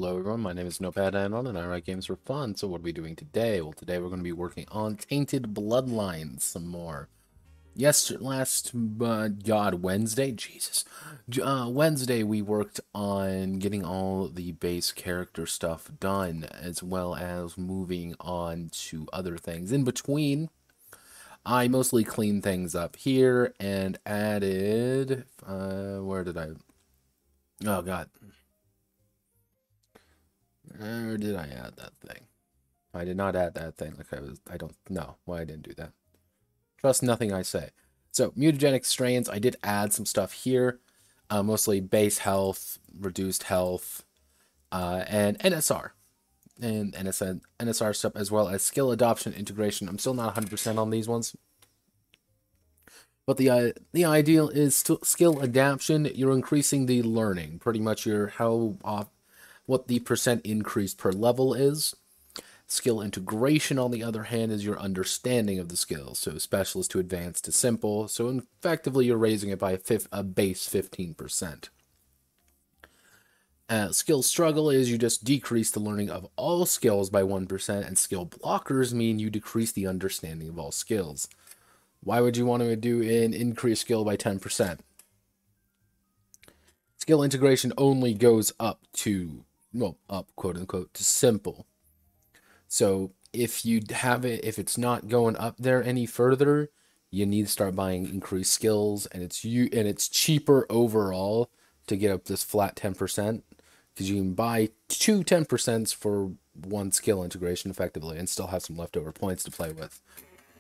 Hello everyone, my name is Notepad Anon and I write games for fun. So what are we doing today? Well, today we're going to be working on Tainted Bloodlines some more. Wednesday? Jesus. Wednesday we worked on getting all the base character stuff done, as well as moving on to other things. In between, I mostly cleaned things up here and added... where did I... Oh god. Or did I add that thing? I did not add that thing. I don't know why I didn't do that. Trust nothing I say. So, mutagenic strains, I did add some stuff here. Mostly base health, reduced health, and NSR. And NSR stuff, as well as skill adoption integration. I'm still not 100% on these ones. But the ideal is skill adaptation. You're increasing the learning. Pretty much what the percent increase per level is. Skill integration, on the other hand, is your understanding of the skills. So specialist to advanced to simple. So effectively, you're raising it by a base 15%. Skill struggle is you just decrease the learning of all skills by 1%, and skill blockers mean you decrease the understanding of all skills. Why would you want to do an increased skill by 10%? Skill integration only goes up to, well, up, quote unquote, to simple. So if you have it, if it's not going up there any further, you need to start buying increased skills, and it's cheaper overall to get up this flat 10%, because you can buy two 10% for one skill integration effectively and still have some leftover points to play with.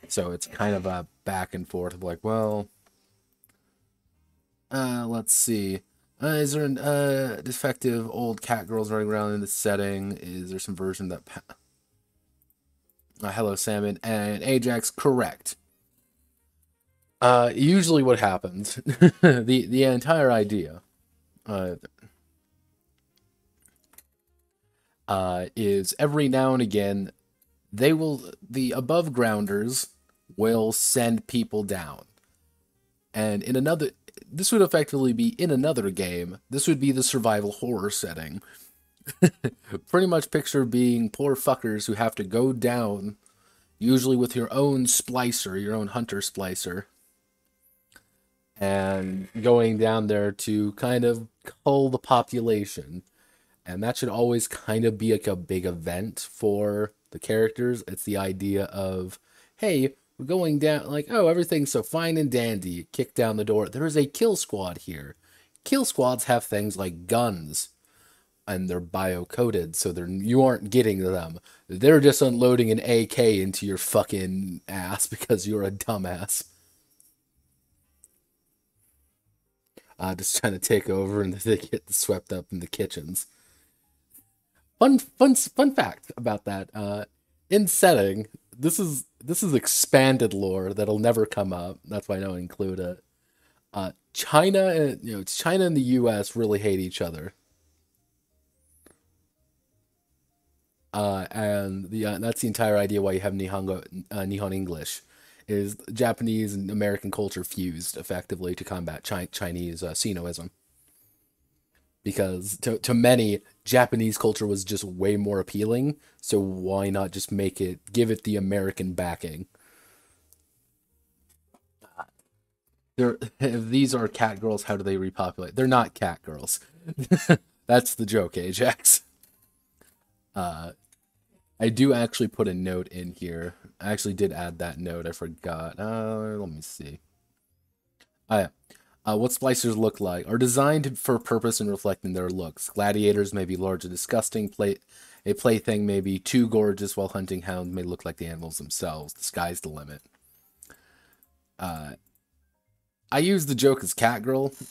So it's kind of a back and forth of like, well, let's see. Is there an defective old cat girls running around in this setting? Is there some version that... hello, Salmon. And Ajax, correct. Usually what happens, the entire idea is every now and again, the above grounders will send people down. And this would effectively be in another game. This would be the survival horror setting. Pretty much picture being poor fuckers who have to go down, usually with your own splicer, your own hunter splicer, and going down there to kind of cull the population. And that should always kind of be like a big event for the characters. It's the idea of, hey, we're going down, like, oh, everything's so fine and dandy. You kick down the door. There is a kill squad here. Kill squads have things like guns, and they're bio-coded, so you aren't getting them. They're just unloading an AK into your fucking ass because you're a dumbass. Just trying to take over, and they get swept up in the kitchens. Fun fact about that. In setting, this is expanded lore that'll never come up. That's why I don't include it. China and the U.S. really hate each other. And that's the entire idea why you have Nihon English, is Japanese and American culture fused effectively to combat Chinese Sinoism. Because to many, Japanese culture was just way more appealing, so why not just give it the American backing? If these are cat girls, how do they repopulate? They're not cat girls. That's the joke, Ajax. I do actually put a note in here. I actually did add that note. I forgot. Let me see. Oh, yeah. What splicers look like are designed for purpose and reflecting their looks. Gladiators may be large and disgusting. A plaything may be too gorgeous, while hunting hounds may look like the animals themselves. The sky's the limit. I use the joke as cat girls,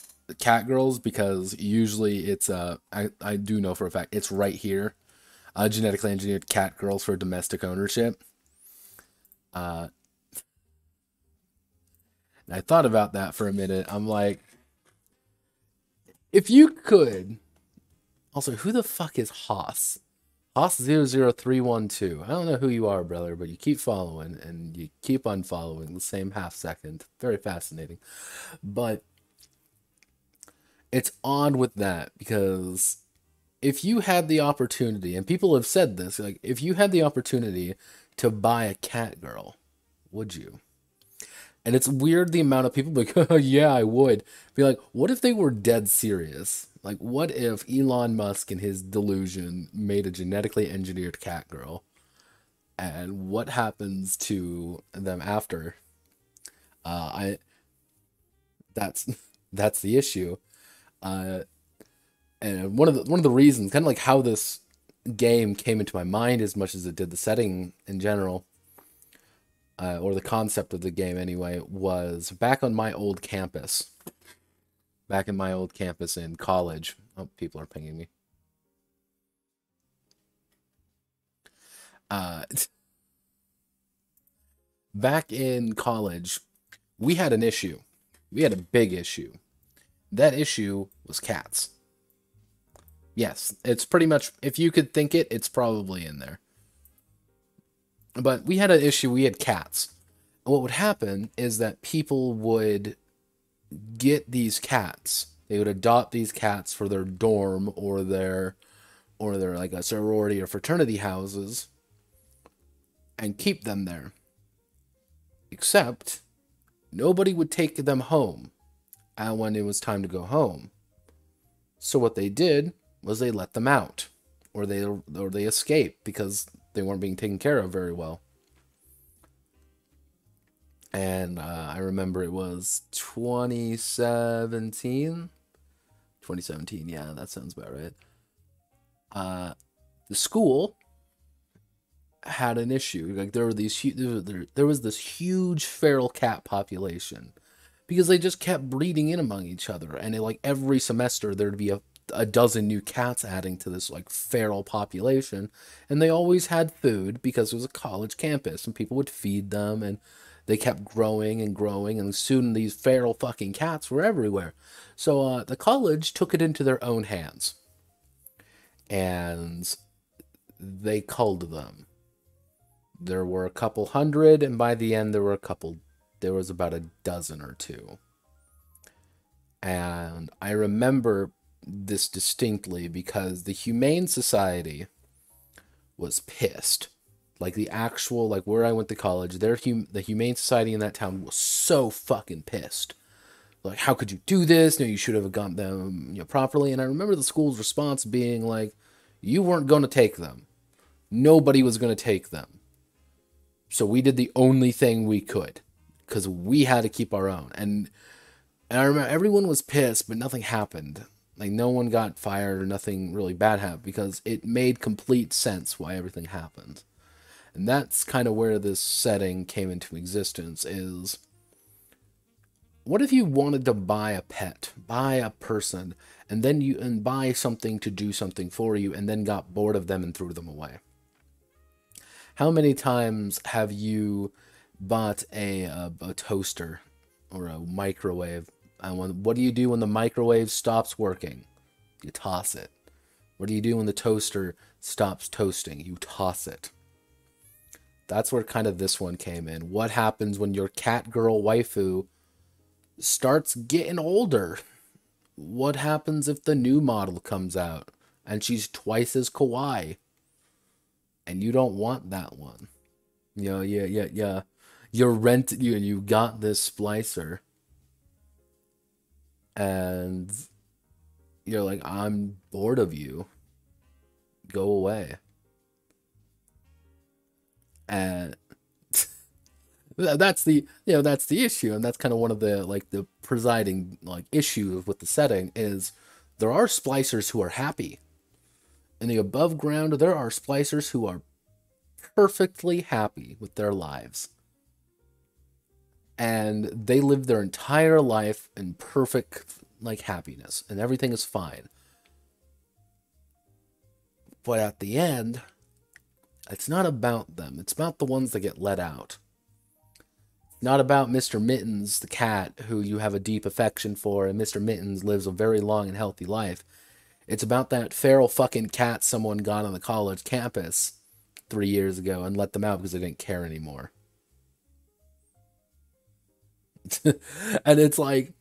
because usually it's I do know for a fact it's right here. Genetically engineered cat girls for domestic ownership. And I thought about that for a minute. I'm like, if you could... Also, who the fuck is Haas? Haas00312. I don't know who you are, brother, but you keep following, and you keep unfollowing the same half second. Very fascinating. But it's odd with that, because if you had the opportunity, and people have said this, like, if you had the opportunity to buy a cat girl, would you? And it's weird the amount of people be like, oh, yeah, I would. Be like, what if they were dead serious? Like, what if Elon Musk in his delusion made a genetically engineered cat girl? And what happens to them after? I that's that's the issue. Uh, and one of the reasons, kind of like how this game came into my mind as much as it did the setting in general, or the concept of the game anyway, was back on my old campus. Back in my old campus in college. Oh, people are pinging me. Uh, Back in college, we had an issue. We had a big issue. That issue was cats. Yes, it's pretty much, if you could think it, it's probably in there. But we had an issue, we had cats. And what would happen is that people would get these cats. They would adopt these cats for their dorm or their like a sorority or fraternity houses and keep them there. Except nobody would take them home when it was time to go home. So what they did was they let them out, or they escaped because they weren't being taken care of very well. And I remember it was 2017. 2017, yeah, that sounds about right. The school had an issue. Like there were there was this huge feral cat population because they just kept breeding in among each other, and like every semester there'd be a dozen new cats adding to this like feral population, and they always had food because it was a college campus and people would feed them, and they kept growing and growing, and soon these feral fucking cats were everywhere. So the college took it into their own hands, and they culled them. There were a couple hundred, and by the end there was about a dozen or two. And I remember this distinctly because the Humane Society was pissed. Like the actual, like where I went to college, the Humane Society in that town was so fucking pissed. Like, how could you do this? No, you should have gotten them, properly. And I remember the school's response being like, you weren't going to take them. Nobody was going to take them. So we did the only thing we could because we had to keep our own. And I remember everyone was pissed, but nothing happened. Like, no one got fired or nothing really bad happened because it made complete sense why everything happened. And that's kind of where this setting came into existence is, what if you wanted to buy a pet, buy a person, and buy something to do something for you, and then got bored of them and threw them away? How many times have you bought a toaster or a microwave? And what do you do when the microwave stops working? You toss it. What do you do when the toaster stops toasting? You toss it. That's where kind of this one came in. What happens when your cat girl waifu starts getting older? What happens if the new model comes out and she's twice as kawaii? And you don't want that one. Yeah. You got this splicer. And you're like, I'm bored of you. Go away. And that's the issue, and that's kind of one of the presiding issues with the setting is there are splicers who are happy. In the above ground, there are splicers who are perfectly happy with their lives. And they live their entire life in perfect happiness, and everything is fine. But at the end, it's not about them. It's about the ones that get let out. Not about Mr. Mittens, the cat, who you have a deep affection for, and Mr. Mittens lives a very long and healthy life. It's about that feral fucking cat someone got on the college campus 3 years ago and let them out because they didn't care anymore. And it's like,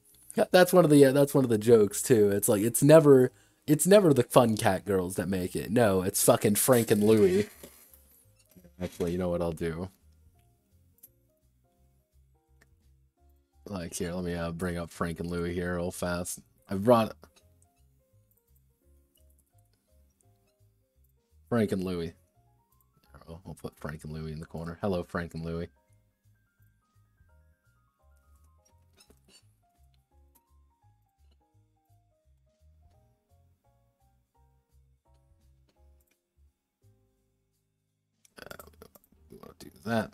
that's one of the jokes too. It's like, it's never It's never the fun cat girls that make it. No, it's fucking Frank and Louie. Actually, you know what I'll do? Like, here, let me bring up Frank and Louie here real fast. I brought Frank and Louie. I'll put Frank and Louie in the corner. Hello, Frank and Louie. We want to do that.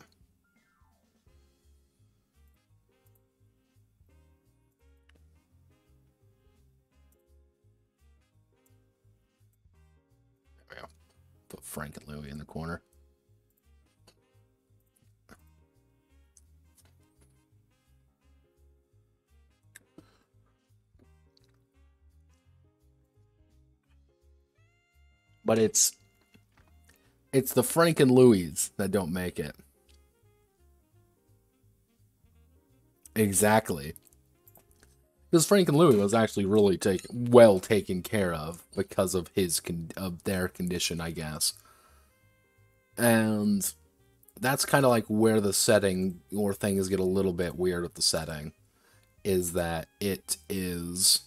There we go. Put Frank and Louie in the corner. But it's the Frank and Louie's that don't make it. Exactly. Because Frank and Louie was actually really well taken care of because of their condition, I guess. And that's kind of like where the setting or things get a little bit weird with the setting, is that it is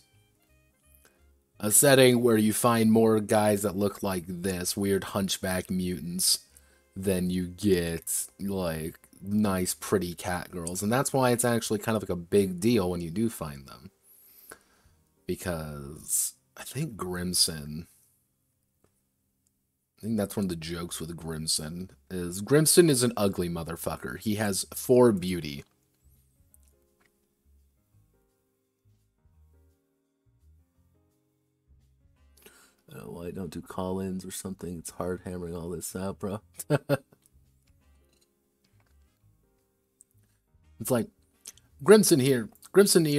a setting where you find more guys that look like this, weird hunchback mutants, than you get, like, nice, pretty cat girls. And that's why it's actually kind of like a big deal when you do find them. Because I think Grimson... I think that's one of the jokes with Grimson, is Grimson is an ugly motherfucker. He has 4 beauty. Why don't do call-ins or something? It's hard hammering all this out, bro. It's like, Grimson here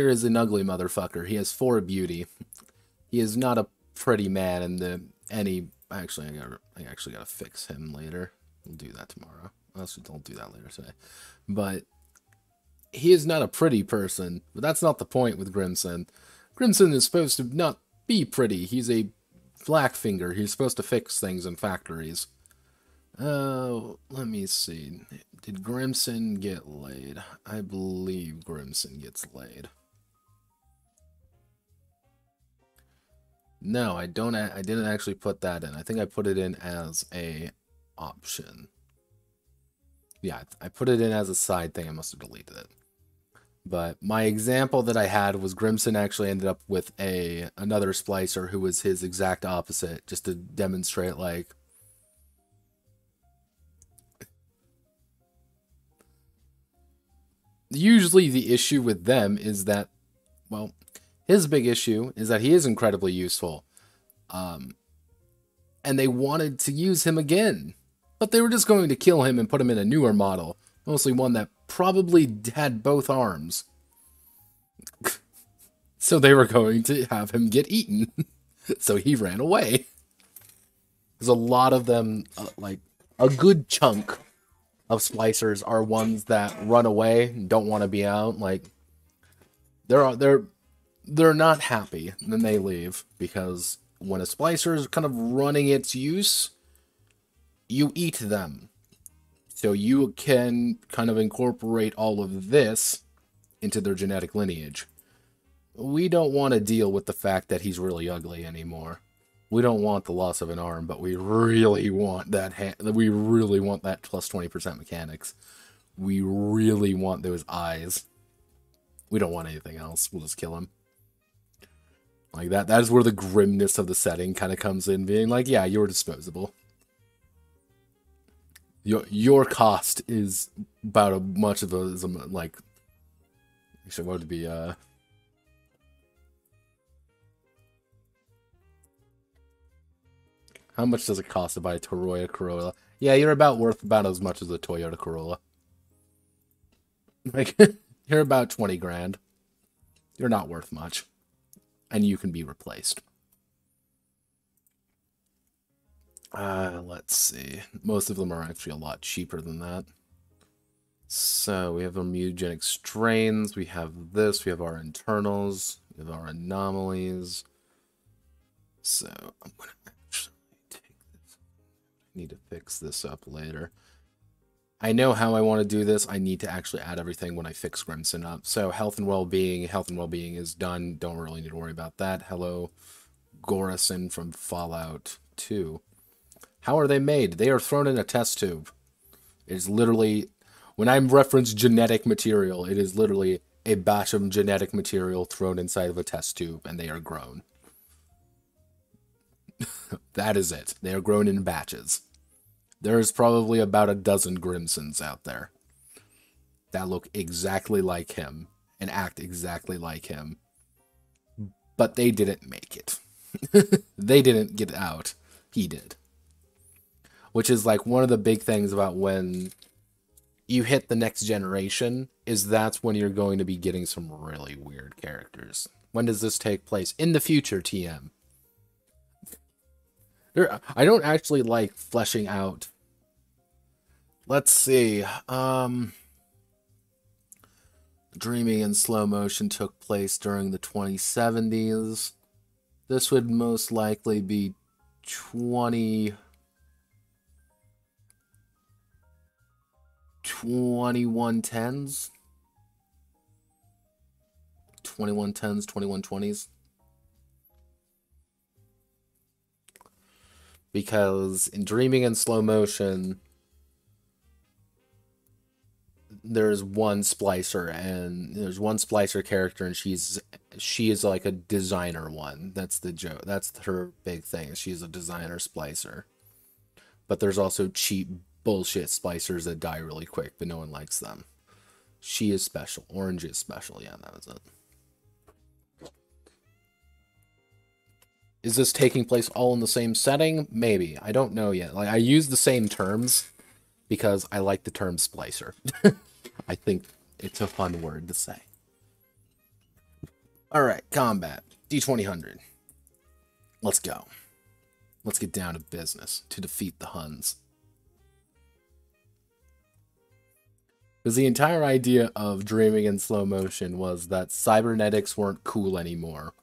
is an ugly motherfucker. He has 4 beauty. He is not a pretty man in actually, I actually gotta fix him later. We'll do that tomorrow. Actually, don't do that later today. But he is not a pretty person. But that's not the point with Grimson. Grimson is supposed to not be pretty. He's a Blackfinger. He's supposed to fix things in factories. Let me see. Did Grimson get laid? I believe Grimson gets laid. No, I didn't actually put that in. I think I put it in as a option. Yeah, I put it in as a side thing. I must have deleted it. But my example that I had was Grimson actually ended up with another splicer who was his exact opposite, just to demonstrate, like, usually the issue with them is that, well, his big issue is that he is incredibly useful. And they wanted to use him again. But they were just going to kill him and put him in a newer model. Mostly one that probably had both arms. So they were going to have him get eaten. So he ran away. There's a lot of them, like, a good chunk of splicers are ones that run away and don't want to be out. Like, they're not happy, and then they leave, because when a splicer is kind of running its use, you eat them. So you can kind of incorporate all of this into their genetic lineage. We don't want to deal with the fact that he's really ugly anymore. We don't want the loss of an arm, but we really want that. We really want that plus 20% mechanics. We really want those eyes. We don't want anything else. We'll just kill him. Like that. That is where the grimness of the setting kind of comes in, being like, yeah, you're disposable. Your cost is about as much of a, like, actually, what would it be, how much does it cost to buy a Toyota Corolla? Yeah, you're worth about as much as a Toyota Corolla. Like, you're about 20 grand. You're not worth much. And you can be replaced. Let's see. Most of them are actually a lot cheaper than that. So, we have our mutagenic strains, we have this, we have our internals, we have our anomalies. So I'm gonna actually take this. I need to fix this up later. I know how I want to do this. I need to actually add everything when I fix Grimson up. So health and well-being is done. Don't really need to worry about that. Hello, Gorison from Fallout 2. How are they made? They are thrown in a test tube. It is literally, when I reference genetic material, it is literally a batch of genetic material thrown inside of a test tube, and they are grown. That is it. They are grown in batches. There's probably about a dozen Grimsons out there that look exactly like him and act exactly like him. But they didn't make it. They didn't get out. He did. Which is like one of the big things about when you hit the next generation, is that's when you're going to be getting some really weird characters. When does this take place? In the future, TM. I don't actually like fleshing out. Let's see. Dreaming in slow motion took place during the 2070s. This would most likely be 2110s, 2120s. Because in Dreaming in slow motion, there's one splicer, and there's one splicer character, and she is like a designer one. That's the joke. That's her big thing. She's a designer splicer. But there's also cheap bullshit splicers that die really quick, but no one likes them. She is special. Orange is special. Yeah, that was it. Is this taking place all in the same setting? Maybe. I don't know yet. Like, I use the same terms because I like the term splicer. I think it's a fun word to say. Alright, combat. D2000. Let's go. Let's get down to business to defeat the Huns. Because the entire idea of Dreaming in slow motion was that cybernetics weren't cool anymore.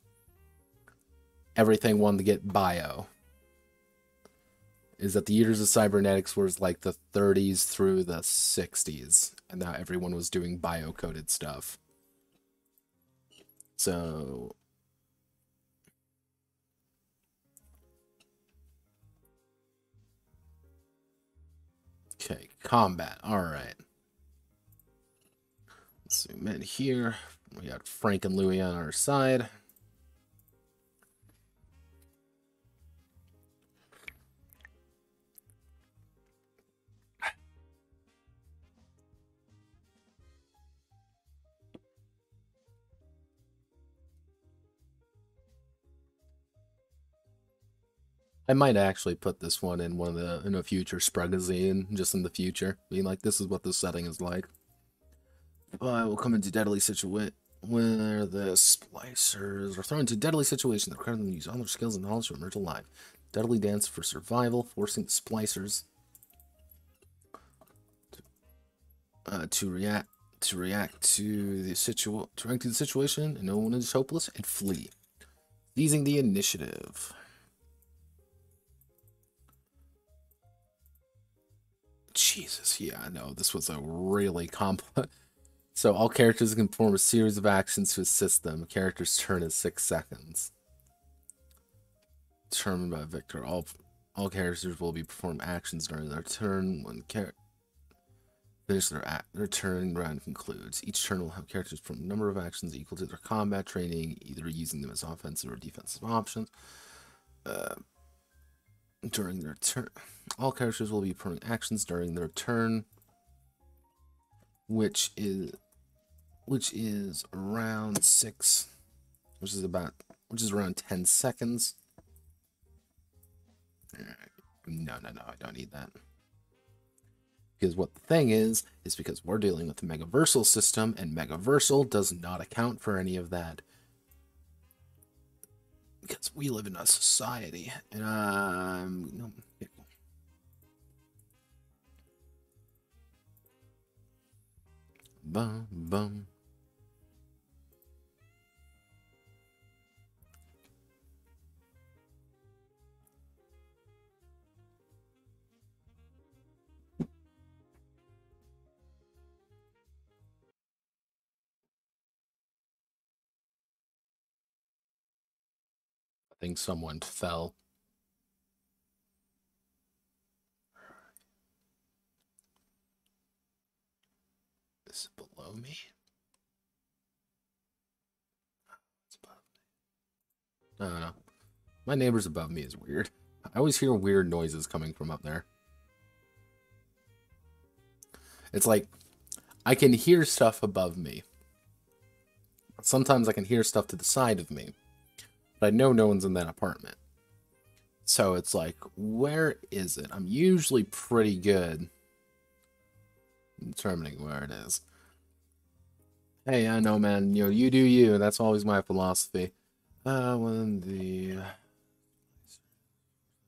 Everything wanted to get bio. Is that the years of cybernetics was like the 30s through the 60s, and now everyone was doing bio-coded stuff. So okay, combat. All right. Let's zoom in here. We got Frank and Louie on our side. I might actually put this one in in a future Sprugazine, just in the future, being like, this is what this setting is like. I will come into deadly situation where the splicers are thrown into deadly situations that require them to use all their skills and knowledge to emerge alive. Deadly dance for survival, forcing the splicers to react to the situation, and no one is hopeless, and flee. Seizing the initiative. Jesus, yeah, no, this was a really complex. So all characters can perform a series of actions to assist them. Character's turn is 6 seconds. Determined by Victor. All characters will be perform actions during their turn. When finish their turn round concludes. Each turn will have characters perform a number of actions equal to their combat training, either using them as offensive or defensive options. During their turn, all characters will be performing actions during their turn, which is around 6, which is around 10 seconds. No, I don't need that. Because what the thing is because we're dealing with the Megaversal system, and Megaversal does not account for any of that. Because we live in a society, and no, yeah. Bum bum. think someone fell. This is below me. It's above me. I don't know. My neighbors above me is weird. I always hear weird noises coming from up there. It's like I can hear stuff above me. Sometimes I can hear stuff to the side of me. But I know no one's in that apartment. So it's like, where is it? I'm usually pretty good in determining where it is. Hey, I know, man. You know, you do you. That's always my philosophy. When the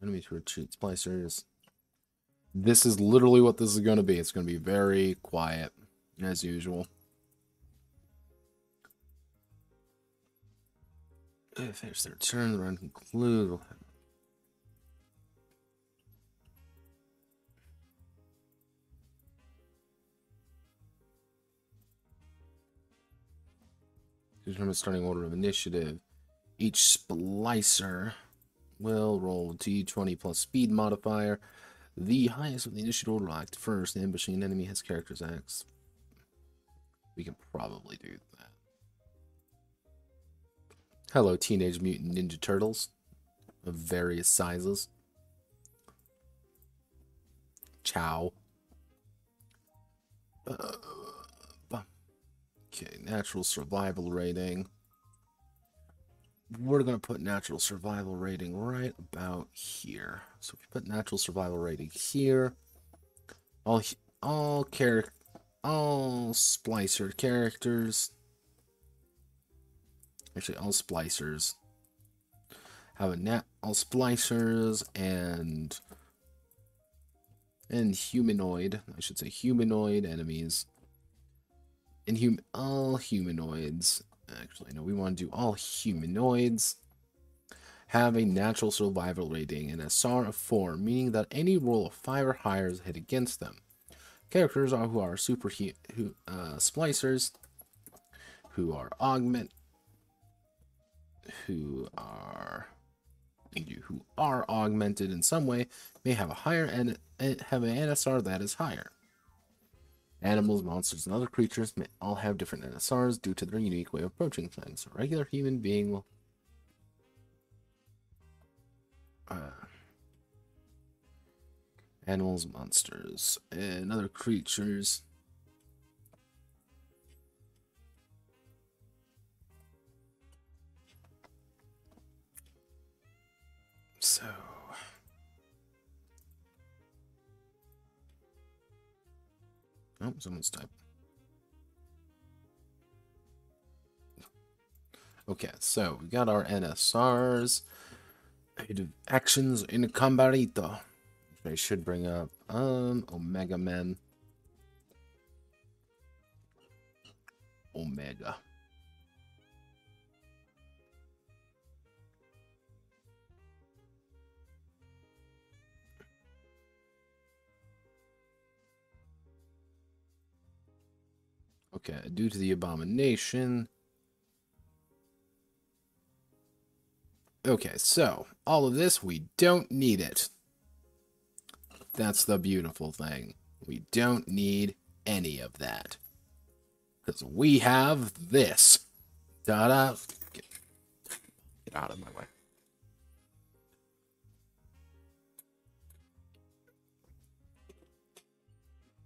enemy to retreat splicers. This is literally what this is going to be. It's going to be very quiet, as usual. If there's their turn, the run conclude. Determine starting order of initiative. Each splicer will roll d20 plus speed modifier. The highest of the initiative order will act first. Ambushing an enemy has characters acts. We can probably do that. Hello, Teenage Mutant Ninja Turtles of various sizes. Ciao. Okay, natural survival rating. We're going to put natural survival rating right about here. So if you put natural survival rating here, all splicer characters, actually all splicers have a all splicers and humanoid, I should say humanoid enemies. And all humanoids, actually, no, we want to do all humanoids have a natural survival rating and a SAR of 4, meaning that any roll of 5 or higher is a hit against them. Characters who are splicers, who are augmented in some way, may have a higher and have an NSR that is higher. Animals, monsters, and other creatures may all have different NSRs due to their unique way of approaching things. A regular human being will animals, monsters, and other creatures. So oh, someone's typing. Okay, so we got our NSRs. Actions in combatito. They should bring up Omega Men. Omega. Okay, due to the Abomination. Okay, so all of this, we don't need it. That's the beautiful thing. We don't need any of that. Because we have this. Da-da. Get out of my way.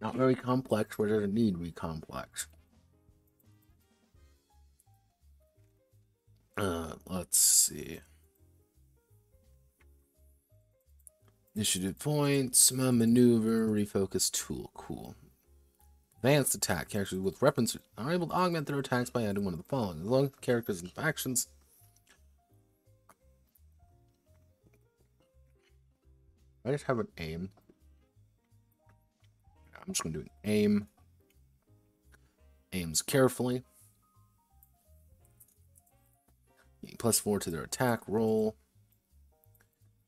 Not very complex, where does it need to be complex? Let's see. Initiative points, maneuver, refocus tool. Cool. Advanced attack. Characters with weapons are able to augment their attacks by adding one of the following. As long as characters and factions. I just have an aim. I'm just going to do an aim. Aims carefully. +4 to their attack roll.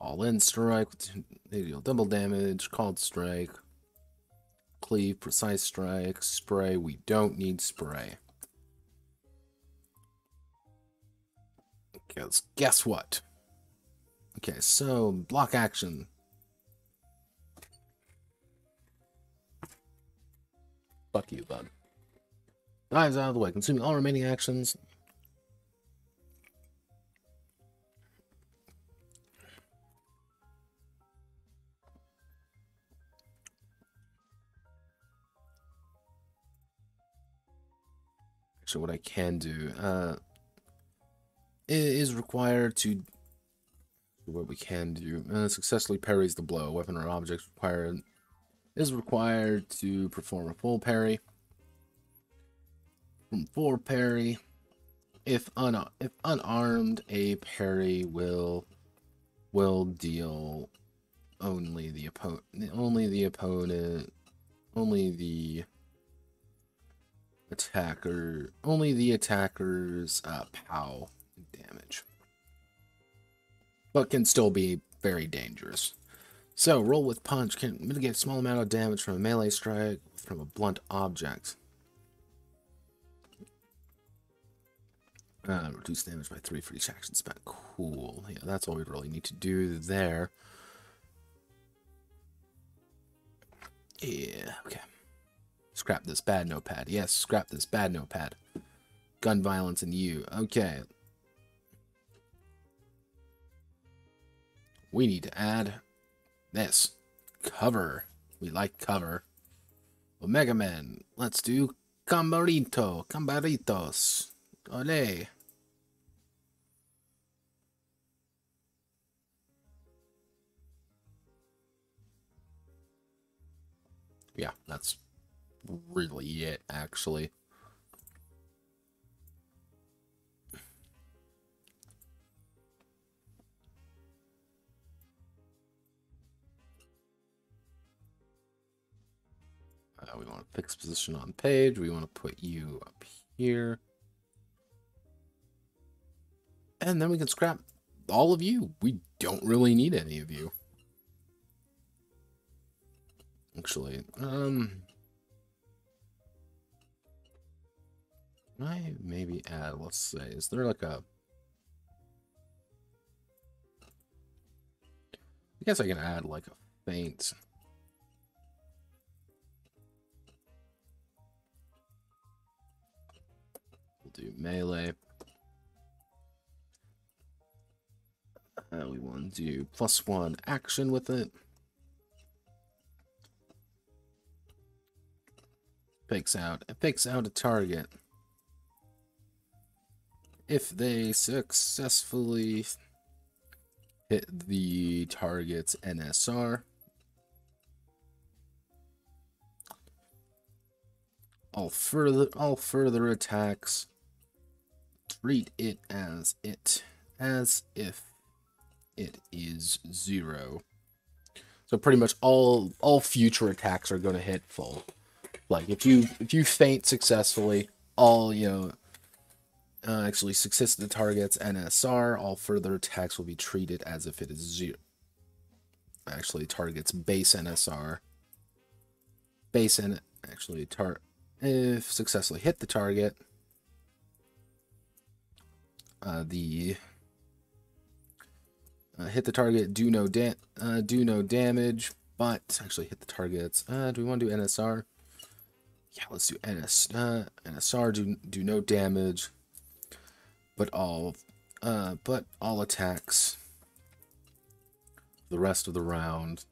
All-in strike. They deal double damage. Called strike. Cleave. Precise strike. Spray. We don't need spray. Because guess what? Okay, so block action. Fuck you, bud. Dives out of the way, consuming all remaining actions. Actually, what I can do is required to. What we can do successfully parries the blow. Weapon or object required is required to perform a full parry. From full parry, if unarmed, a parry will deal only the attacker's POW damage, but can still be very dangerous. So, roll with punch can mitigate a small amount of damage from a melee strike from a blunt object. Reduce damage by 3 for each action spent. Cool. Yeah, that's all we really need to do there. Yeah, okay. Scrap this bad notepad. Yes, scrap this bad notepad. Gun violence and you. Okay. We need to add this. Cover. We like cover. Omega Men. Let's do Cambarito. Cambaritos. Ole. Yeah, that's really it, actually. We want to fix position on page. We want to put you up here. And then we can scrap all of you. We don't really need any of you. Actually, I maybe add, let's say, is there like a... I guess I can add like a feint. We'll do melee. We want to do +1 action with it. It picks out a target. If they successfully hit the target's NSR, all further attacks treat it as if it is 0. So pretty much all future attacks are going to hit full. Like if you feint successfully, all actually success the target's NSR, all further attacks will be treated as if it is 0. Actually, target's base NSR. If successfully hit the target, hit the target, do no damage, but actually hit the targets. Do we want to do NSR? Yeah, let's do NSR. Do no damage, but all attacks the rest of the round,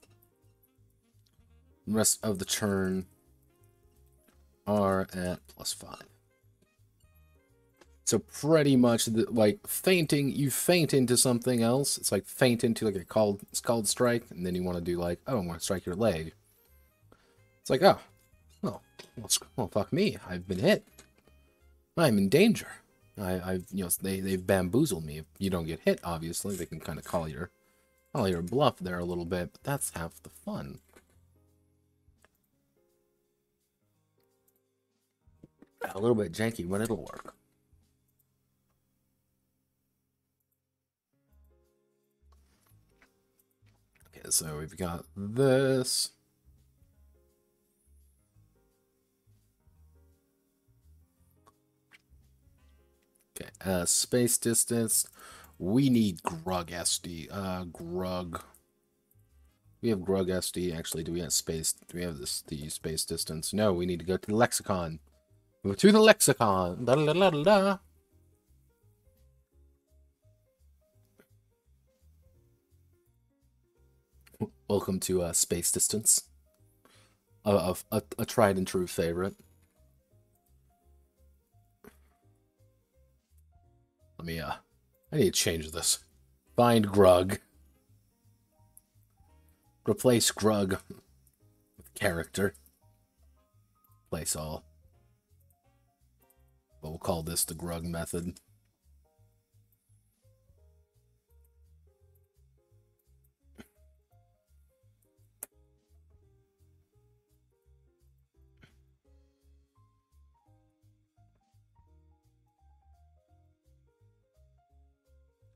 the rest of the turn are at +5. So pretty much like feinting, you feint into something else. It's like feint into like it's called strike, and then you want to do like, oh, I'm going to strike your leg. It's like, oh, well, fuck me. I've been hit. I'm in danger. They've bamboozled me. If you don't get hit, obviously, they can kind of call your bluff there a little bit, but that's half the fun. A little bit janky, but it'll work. Okay, so we've got this. Okay, space distance. We need Grug SD. Grug. We have Grug SD. Actually, do we have space? Do we have the space distance? No, we need to go to the lexicon. Go to the lexicon. Da da da da da. Welcome to space distance. A tried and true favorite. Let me I need to change this. Find Grug. Replace Grug with character. Replace all. But we'll call this the Grug method.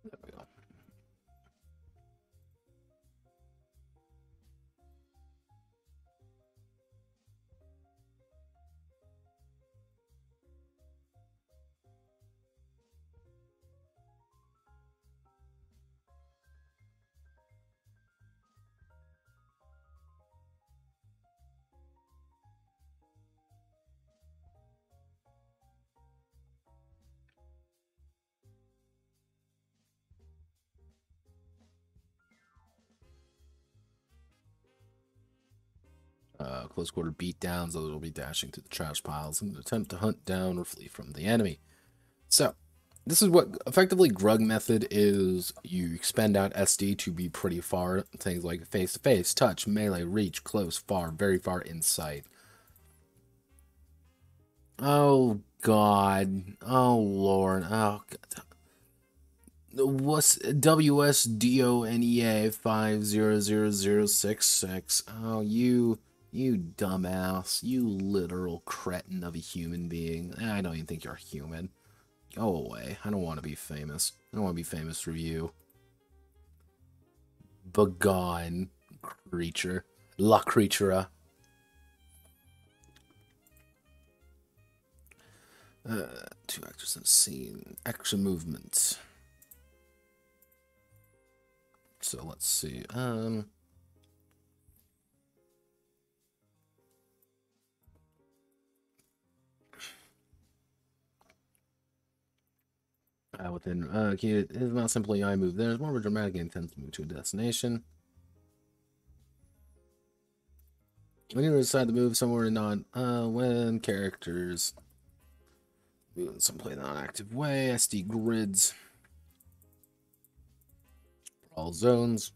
There we go. Close quarter beatdowns, those will be dashing to the trash piles in an attempt to hunt down or flee from the enemy. So, this is what effectively Grug method is. You expend out SD to be pretty far. Things like face-to-face, touch, melee, reach, close, far, very far in sight. Oh, God. Oh, Lord. Oh, God. What's WSDONEA 500066? Oh, you dumbass. You literal cretin of a human being. I don't even think you're human. Go away. I don't want to be famous. I don't want to be famous for you. Begone, creature. La creatura. Two actors in scene. Action movements. So let's see. Within it is not simply I move. There's more of a dramatic intent to move to a destination. When you decide to move somewhere non when characters move in some play non-active way, SD grids. All zones.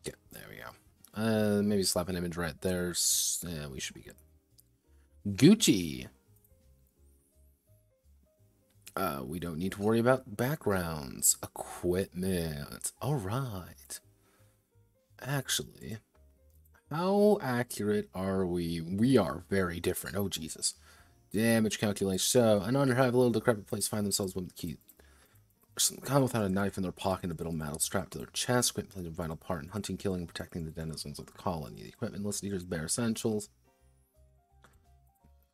Yeah, there we go. Maybe slap an image right there. Yeah, we should be good. Gucci. We don't need to worry about backgrounds. Equipment. Alright. Actually, how accurate are we? We are very different. Oh, Jesus. Damage calculation. So, an under have a little decrepit place find themselves with the key. Come without a knife in their pocket, a bit of metal strapped to their chest. Equipment plays a vital part in hunting, killing, and protecting the denizens of the colony. The equipment listed here is bare essentials.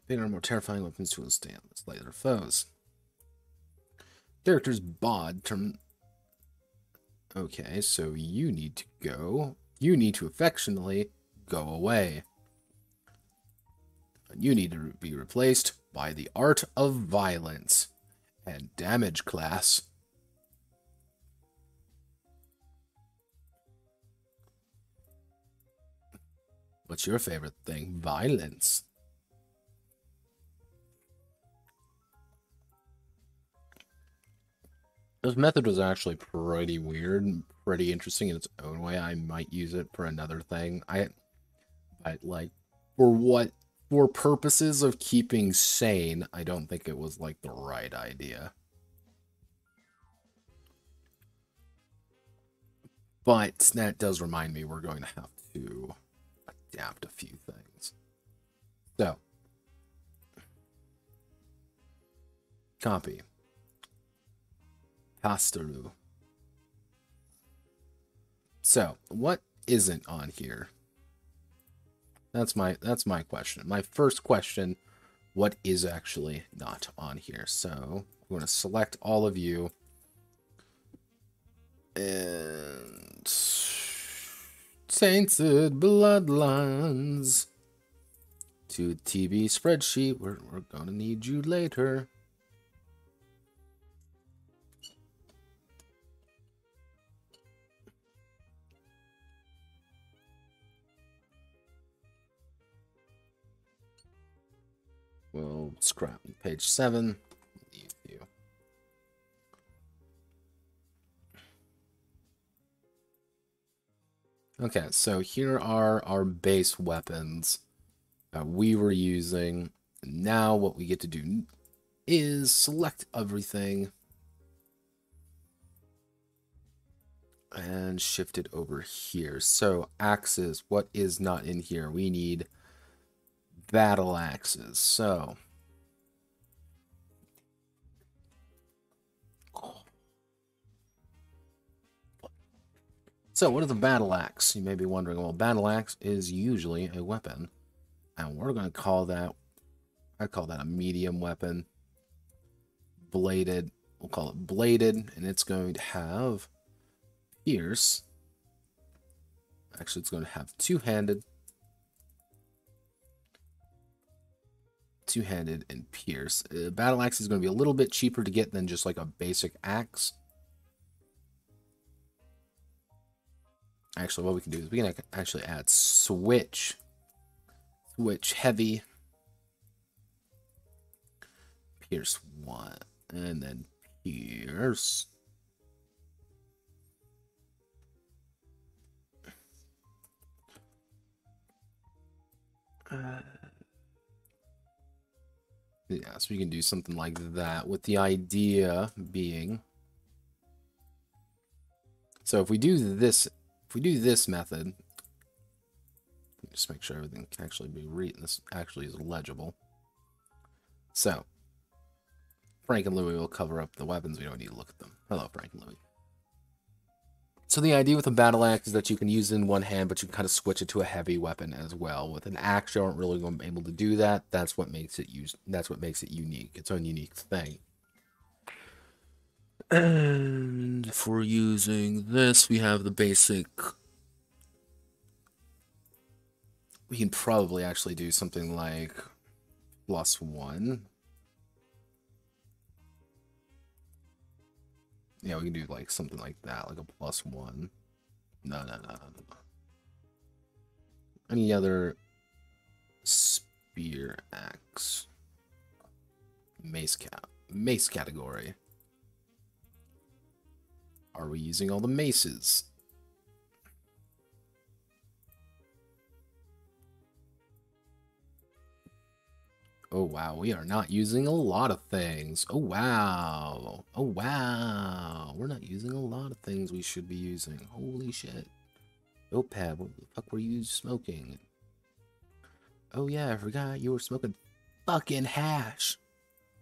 Bigger and more terrifying weapons to withstand the slay their foes. Character's bod term. Okay, so you need to go. You need to affectionately go away. You need to be replaced by the art of violence and damage class. What's your favorite thing? Violence. This method was actually pretty weird and pretty interesting in its own way. I might use it for another thing. But like, for purposes of keeping sane, I don't think it was like the right idea. But that does remind me we're going to have to adapt a few things. So, copy. Pastaru. So, what isn't on here? That's my question. My first question, what is actually not on here? So, We want to select all of you. And Tainted Bloodlines to TB spreadsheet. We're gonna need you later. We'll scrap page 7. Leave you. Okay, so here are our base weapons that we were using. Now what we get to do is select everything and shift it over here. So axes, what is not in here? We need battle axes. So what is a battle axe? You may be wondering. Well, battle axe is usually a weapon, and we're going to call that, I'd call that a medium weapon. Bladed, we'll call it bladed, and it's going to have pierce. Actually, it's going to have two-handed and pierce. Battle axe is going to be a little bit cheaper to get than just like a basic axe. Actually, what we can do is we can actually add switch heavy, pierce 1, and then pierce. Yeah, so we can do something like that, with the idea being, so if we do this method, just make sure everything can actually be read. This actually is legible. So Frank and Louie will cover up the weapons. We don't need to look at them. Hello, Frank and Louie. So the idea with a battle axe is that you can use it in one hand, but you can kind of switch it to a heavy weapon as well. With an axe, you aren't really going to be able to do that. That's what makes it unique. Its own unique thing. And for using this, we have the basic. We can probably actually do something like +1. Yeah, we can do like something like that, like a +1. No. Any other spear axe? Mace category. Are we using all the maces? Oh wow, we are not using a lot of things. Oh wow. Oh wow. We're not using a lot of things we should be using. Holy shit. Notepad, what the fuck were you smoking? Oh yeah, I forgot you were smoking fucking hash.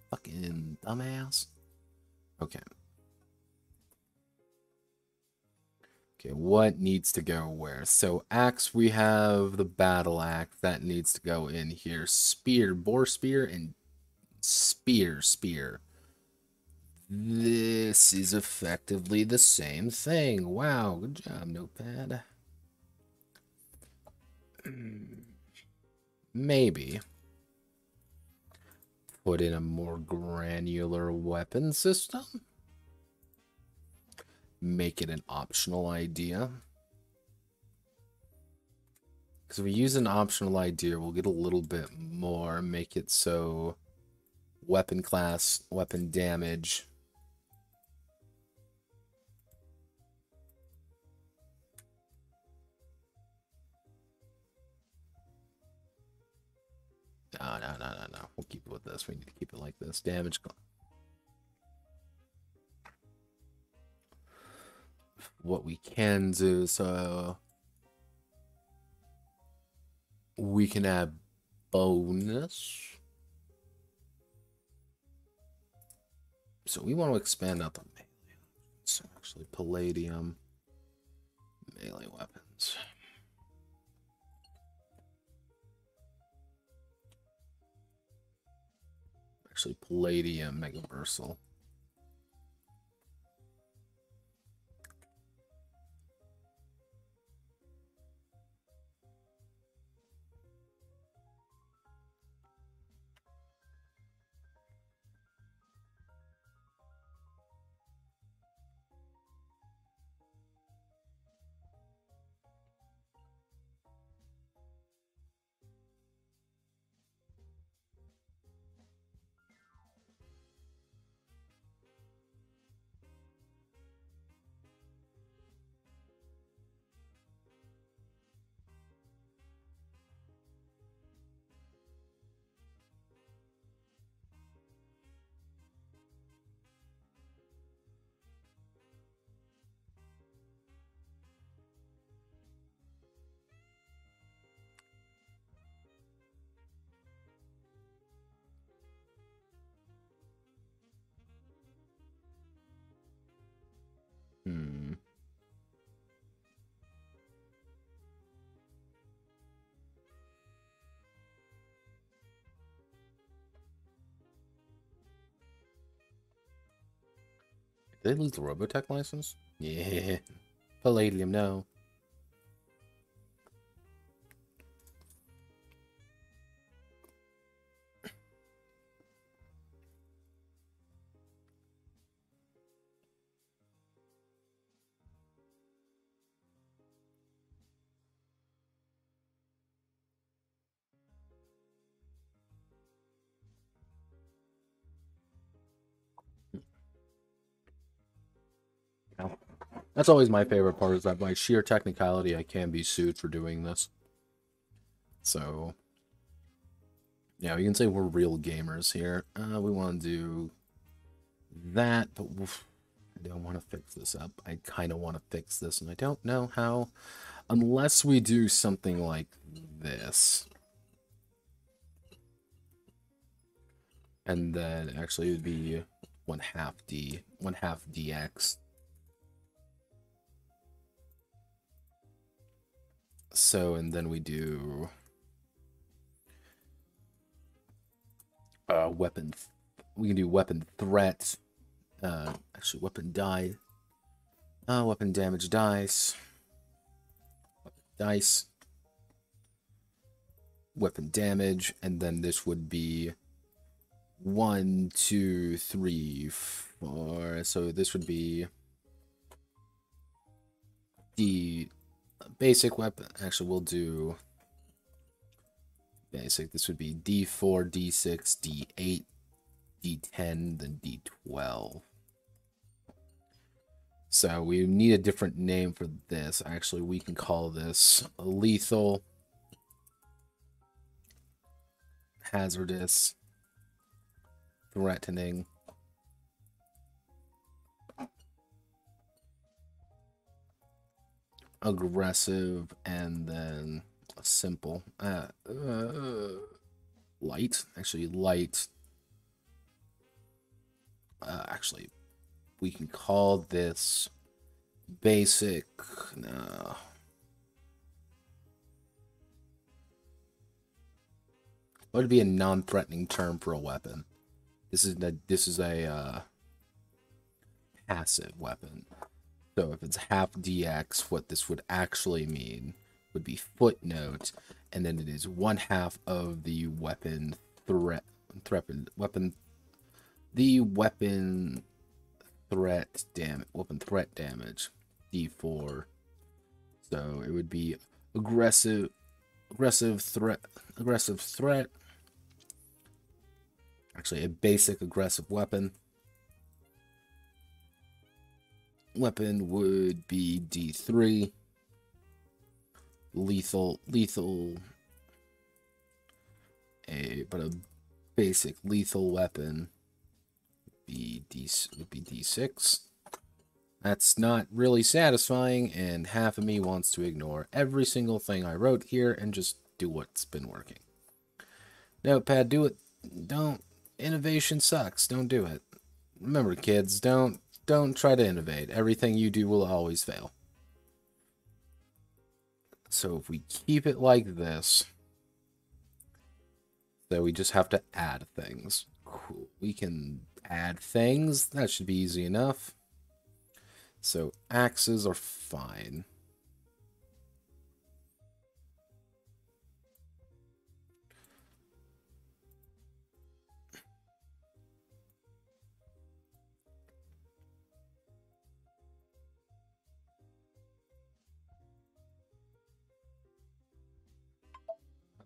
Fucking dumbass. Okay. Okay, what needs to go where? So axe, we have the battle axe. That needs to go in here. Spear, boar spear, and spear. This is effectively the same thing. Wow, good job, Notepad. Maybe put in a more granular weapon system. Make it an optional idea. Because if we use an optional idea, we'll get a little bit more. Make it so weapon class, weapon damage. No. We'll keep it with this. We need to keep it like this. Damage. What we can do, so we can add bonus. So we want to expand out the melee. So actually, palladium melee weapons. Actually, palladium megaversal. Did they lose the Robotech license? Yeah. Palladium, no. No. That's always my favorite part, is that by sheer technicality, I can be sued for doing this. So, yeah, you can say we're real gamers here. We want to do that, but I don't want to fix this up. I kind of want to fix this, and I don't know how, unless we do something like this. And then actually it would be 1/2 D, 1/2 DX. So, and then we do weapon. We can do weapon threat. Actually, weapon die. Weapon damage dice. Dice. Weapon damage, and then this would be 1, 2, 3, 4. So this would be the basic weapon. Actually, we'll do basic. This would be D4, D6, D8, D10, then D12. So we need a different name for this. Actually, we can call this lethal, hazardous, threatening, aggressive, and then a simple. Light. Actually, light. Actually, we can call this basic. No. What would be a non-threatening term for a weapon? This is a passive weapon. So if it's half DX, what this would actually mean would be footnote, and then it is 1/2 of the weapon threat damage, D4. So it would be aggressive threat. Actually, a basic aggressive weapon. Weapon would be D3. Lethal. But a basic lethal weapon would be D6. That's not really satisfying, and half of me wants to ignore every single thing I wrote here and just do what's been working. Notepad, do it. Don't. Innovation sucks. Don't do it. Remember, kids, don't try to innovate. Everything you do will always fail. So if we keep it like this, then we just have to add things. Cool. We can add things. That should be easy enough. So axes are fine.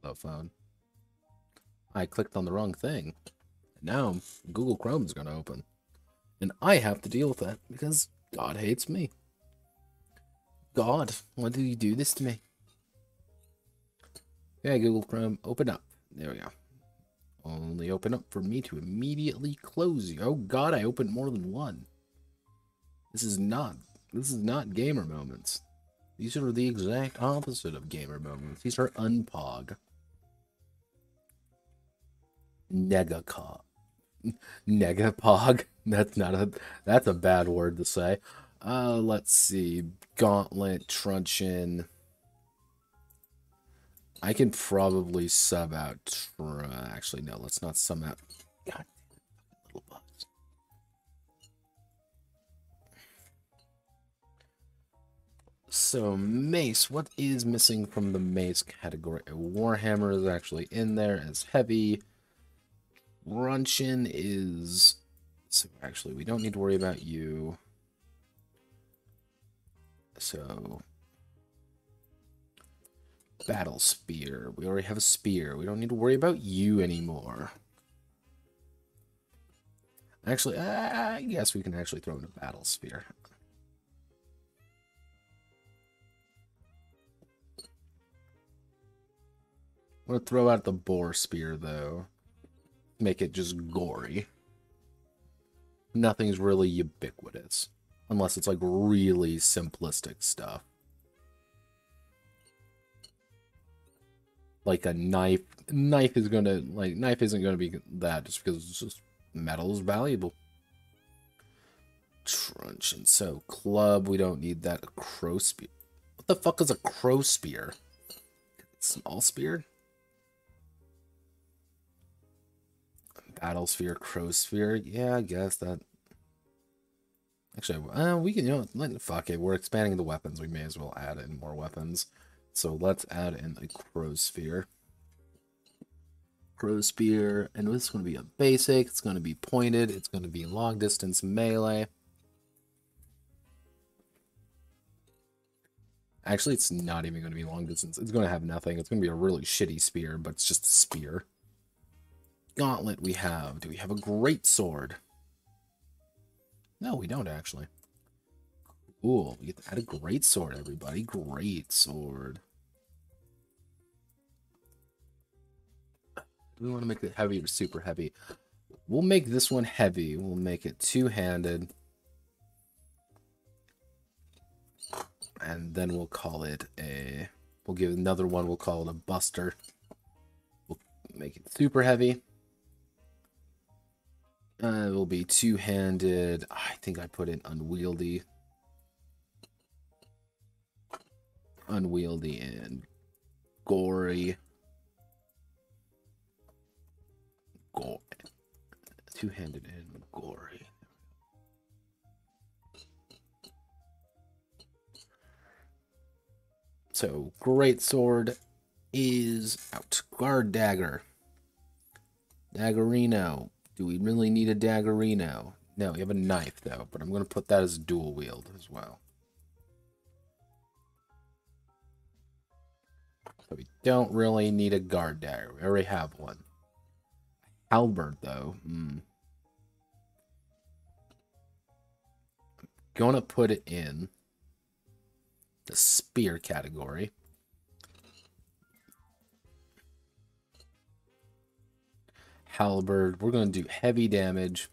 Hello, phone. I clicked on the wrong thing. Now Google Chrome is going to open. And I have to deal with that because God hates me. God, why did you do this to me? Okay, Google Chrome, open up. There we go. Only open up for me to immediately close you. Oh God, I opened more than one. This is not gamer moments. These are the exact opposite of gamer moments. These are unpog. Negapog. Negapog. That's a bad word to say. Let's see. Gauntlet, truncheon. I can probably sub out. Actually, no. Let's not sub out. God, little bugs. So, mace. What is missing from the mace category? A warhammer is actually in there as heavy. Runchin is... So, actually, we don't need to worry about you. So... Battle spear. We already have a spear. We don't need to worry about you anymore. Actually, I guess we can actually throw in a battle spear. I'm going to throw out the boar spear, though. Make it just gory. Nothing's really ubiquitous. Unless it's like really simplistic stuff. Like a knife. Knife is gonna, like, knife isn't gonna be that just because it's just metal is valuable. Truncheon. So, club, we don't need that. A crow spear. What the fuck is a crow spear? Small spear? Battle sphere, crow sphere. Yeah, I guess that. Actually, we can, you know, fuck it. We're expanding the weapons. We may as well add in more weapons. So let's add in a crow sphere. Crow spear, and this is going to be a basic. It's going to be pointed. It's going to be long distance melee. Actually, it's not even going to be long distance. It's going to have nothing. It's going to be a really shitty spear, but it's just a spear. Gauntlet we have. Do we have a great sword? No, we don't actually. Cool. We get to add a great sword, everybody. Great sword. Do we want to make it heavy or super heavy? We'll make this one heavy. We'll make it two-handed. And then we'll call it a... We'll give another one, we'll call it a buster. We'll make it super heavy. It will be two-handed. I think I put in unwieldy. Unwieldy and gory. Gory. Two-handed and gory. So, great sword is out. Guard dagger. Daggerino. Do we really need a daggerino? No, we have a knife, though, but I'm going to put that as dual wield as well. So we don't really need a guard dagger. We already have one. Halberd, though. Going to put it in the spear category. Halberd, we're going to do heavy damage.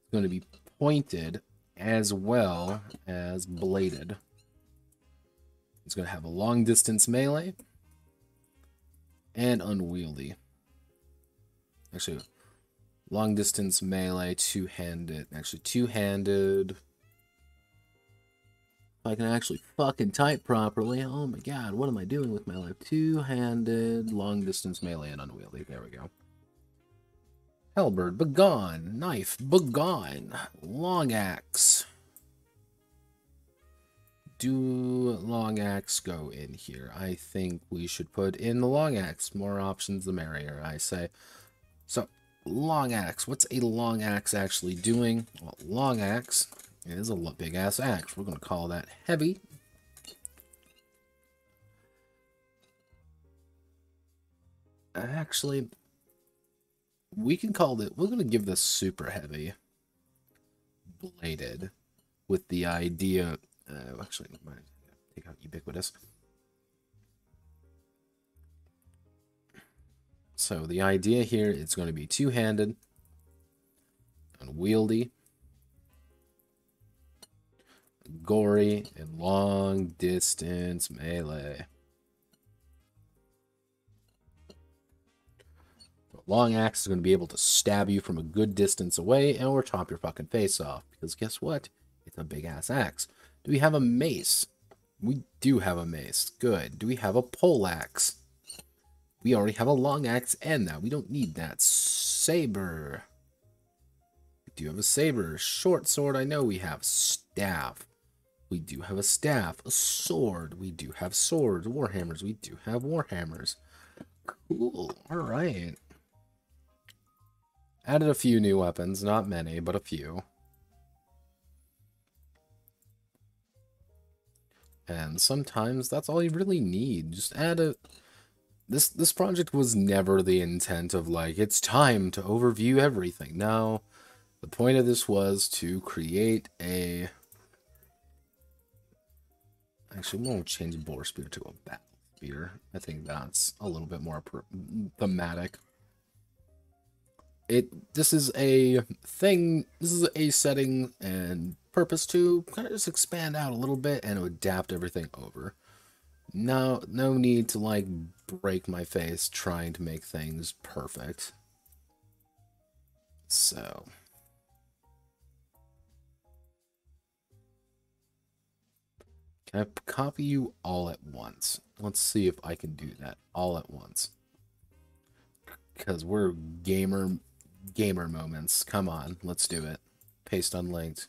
It's going to be pointed as well as bladed. It's going to have a long distance melee and unwieldy. Actually, long distance melee, two-handed. Actually, two-handed. I can actually fucking type properly. Oh my god, what am I doing with my life? Two-handed, long distance melee and unwieldy. There we go. Halberd, begone. Knife, begone. Long axe. Do long axe go in here? I think we should put in the long axe. More options, the merrier, I say. So, long axe. What's a long axe actually doing? Well, long axe is a big-ass axe. We're going to call that heavy. Actually... we can call it, we're going to give this super heavy. Bladed. With the idea, actually, I might take out ubiquitous. So the idea here is going to be two-handed. Unwieldy. Gory. And long distance melee. Long axe is going to be able to stab you from a good distance away or chop your fucking face off. Because guess what? It's a big-ass axe. Do we have a mace? We do have a mace. Good. Do we have a pole axe? We already have a long axe and that. We don't need that. Saber. We do have a saber. Short sword, I know we have. Staff. We do have a staff, a sword. We do have swords, warhammers. We do have warhammers. Cool. All right. Added a few new weapons, not many, but a few. And sometimes that's all you really need. Just add a... This project was never the intent of, like, it's time to overview everything. No, the point of this was to create a... Actually, we'll change Boar Spear to a Battle Spear. I think that's a little bit more thematic. This is a thing, this is a setting and purpose to kind of just expand out a little bit and to adapt everything over. No need to, like, break my face trying to make things perfect. So... Can I copy you all at once? Let's see if I can do that all at once. Because we're gamer moments. Come on, let's do it. Paste unlinked.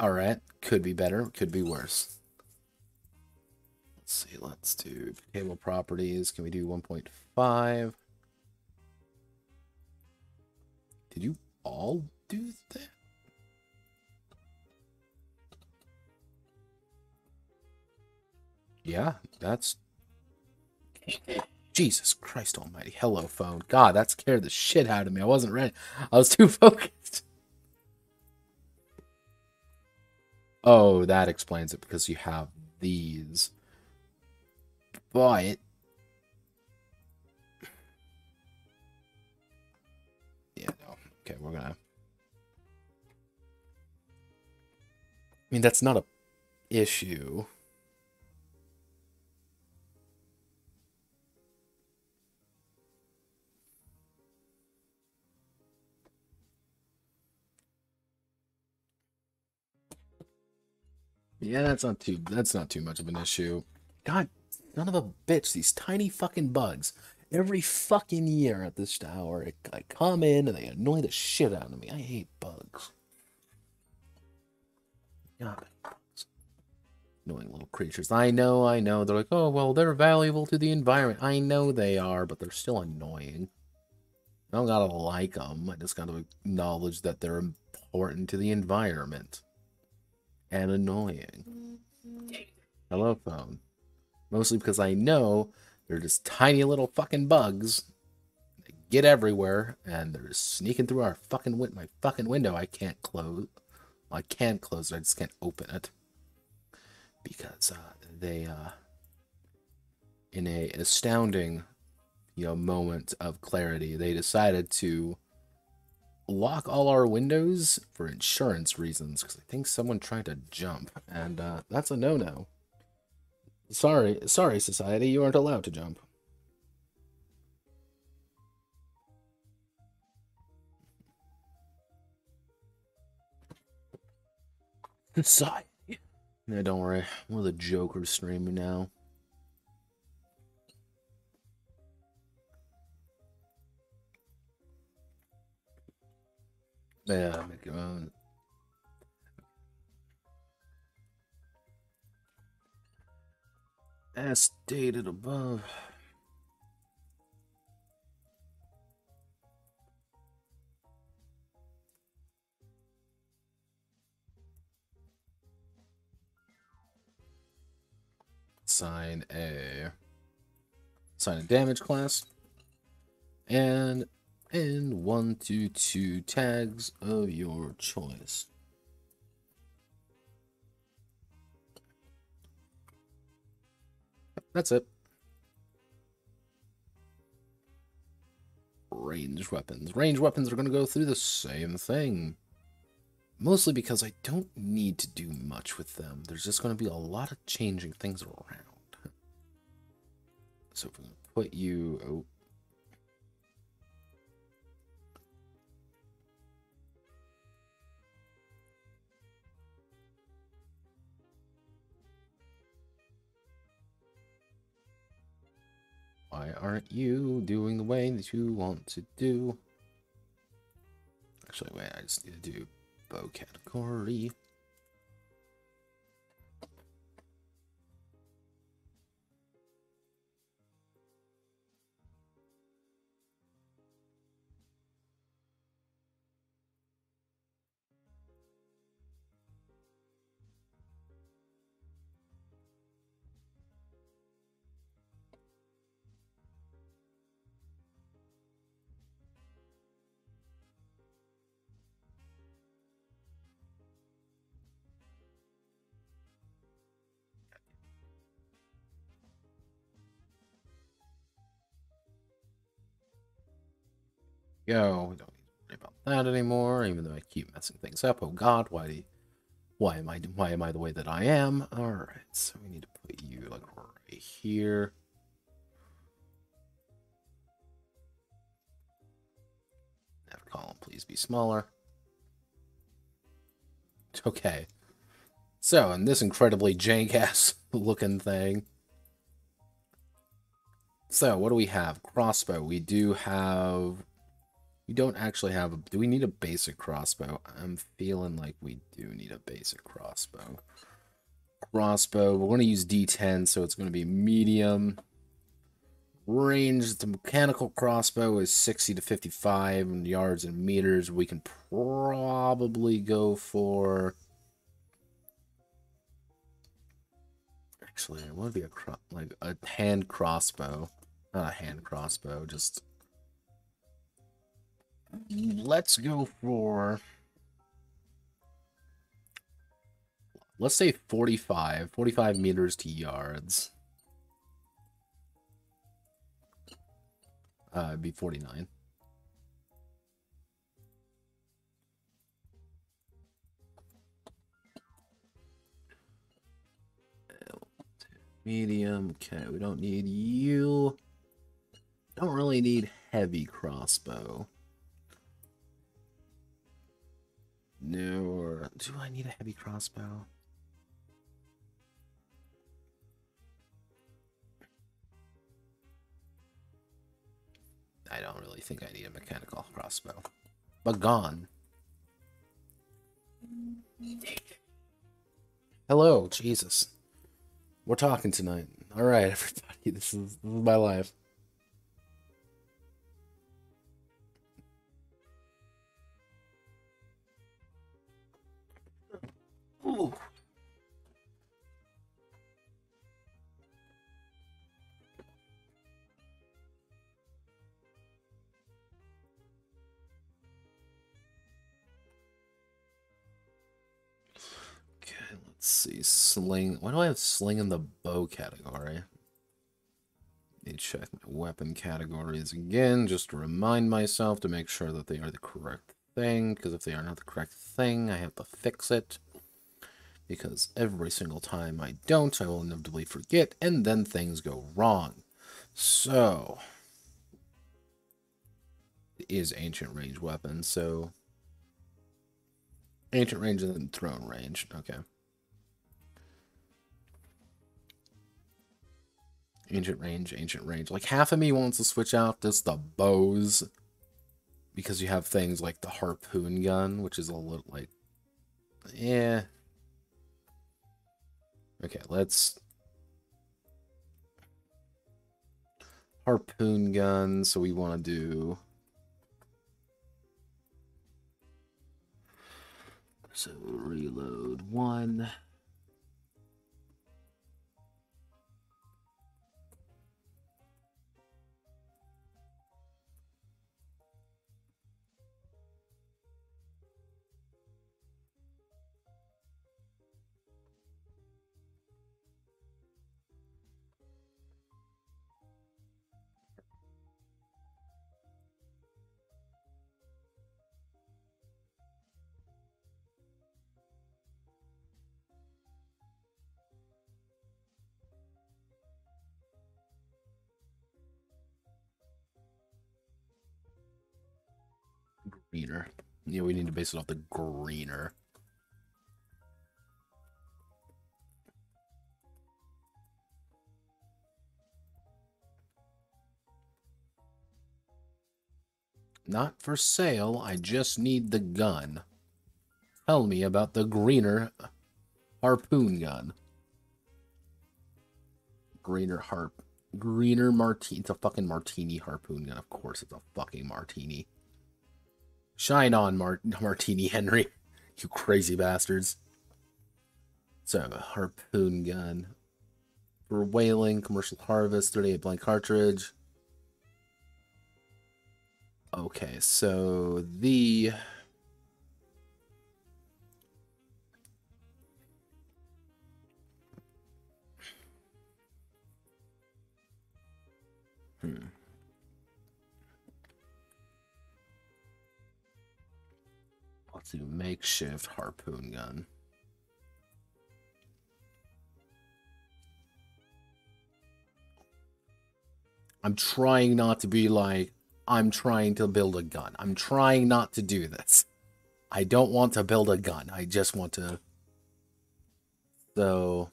Alright, could be better, could be worse. Let's see, let's do table properties. Can we do 1.5? Did you all do that? Yeah, that's... Jesus Christ almighty. Hello, phone. God, that scared the shit out of me. I wasn't ready. I was too focused. Oh, that explains it, because you have these. But... Yeah, no. Okay, we're gonna... I mean, that's not a issue. Yeah, that's not too much of an issue. God, son of a bitch, these tiny fucking bugs. Every fucking year at this hour, I come in and they annoy the shit out of me. I hate bugs. God, bugs. Annoying little creatures. I know. They're like, oh, well, they're valuable to the environment. I know they are, but they're still annoying. I don't gotta like them. I just gotta acknowledge that they're important to the environment. And annoying. Hello, phone. Mostly because I know they're just tiny little fucking bugs. They get everywhere, and they're just sneaking through our my fucking window. I can't close. Well, I can close it. I just can't open it because they, in an astounding, moment of clarity, they decided to lock all our windows for insurance reasons, because I think someone tried to jump, and that's a no-no. Sorry, society, you aren't allowed to jump. Society. Yeah, don't worry. We're the Joker streaming now. Yeah, make your own. As stated above. Assign a damage class. And in 1 to 2 tags of your choice. That's it. Ranged weapons. Ranged weapons are going to go through the same thing. Mostly because I don't need to do much with them. There's just going to be a lot of changing things around. So if we're going to put you... Oh. Why aren't you doing the way that you want to do? Actually, wait, I just need to do bow category. Go. We don't need to worry about that anymore, even though I keep messing things up. Oh God, why am I the way that I am? All right, so we need to put you like right here. Have column please be smaller. Okay. So, and this incredibly jank-ass looking thing. So, what do we have? Crossbow. We do have... We don't actually have a... Do we need a basic crossbow? I'm feeling like we do need a basic crossbow. Crossbow. We're going to use D10, so it's going to be medium. Range, the mechanical crossbow is 60 to 55 yards and meters. We can probably go for... Actually, it would be a hand crossbow. Not a hand crossbow, just... Let's go for... Let's say 45. 45 meters to yards. It'd be 49. Medium. Okay, we don't need you. Don't really need heavy crossbow. No, or do I need a heavy crossbow? I don't really think I need a mechanical crossbow. But gone. Hello, Jesus. We're talking tonight. Alright, everybody, this is my life. Ooh. Okay, let's see. Sling. Why do I have sling in the bow category? Need to check my weapon categories again, just to remind myself to make sure that they are the correct thing, because if they are not the correct thing, I have to fix it. Because every single time I don't, I will inevitably forget, and then things go wrong. So, it is ancient range weapon, so... Ancient range and then throne range, okay. Ancient range, ancient range. Like, half of me wants to switch out just the bows. Because you have things like the harpoon gun, which is a little, like... Yeah. Okay, let's... Harpoon gun, so we want to do... So, reload 1... Greener. Yeah, we need to base it off the greener. Not for sale, I just need the gun. Tell me about the greener harpoon gun. Greener martini. It's a fucking martini harpoon gun. Of course it's a fucking martini. Shine on, Martini Henry. You crazy bastards. So, harpoon gun. For whaling, commercial harvest, 38 blank cartridge. Okay, so the... Let's do makeshift harpoon gun. I'm trying not to be like, I'm trying to build a gun. I'm trying not to do this. I don't want to build a gun. I just want to... So...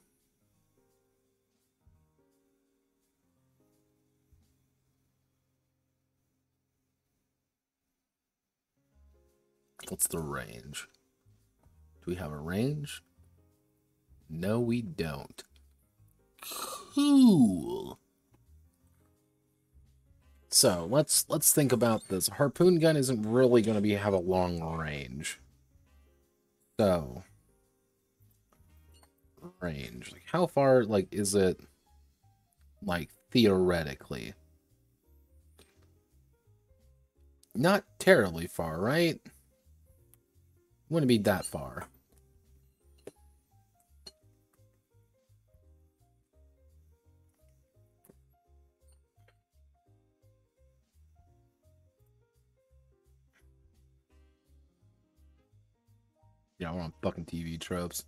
What's the range? Do we have a range? No, we don't. Cool. So let's think about this. Harpoon gun isn't really going to have a long range. So range, like how far, like is it, like theoretically? Not terribly far, right? Wouldn't be that far. Yeah, we're on fucking TV tropes.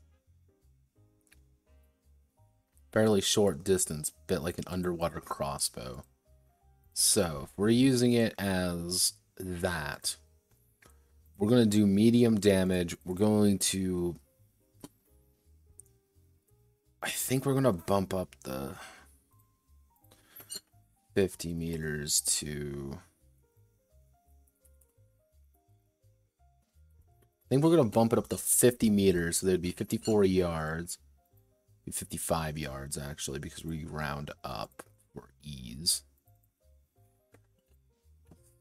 Fairly short distance, bit like an underwater crossbow. So, if we're using it as that, we're going to do medium damage. We're going to... I think we're going to bump up the 50 meters to... I think we're going to bump it up to 50 meters, so there'd be 54 yards. 55 yards, actually, because we round up for ease.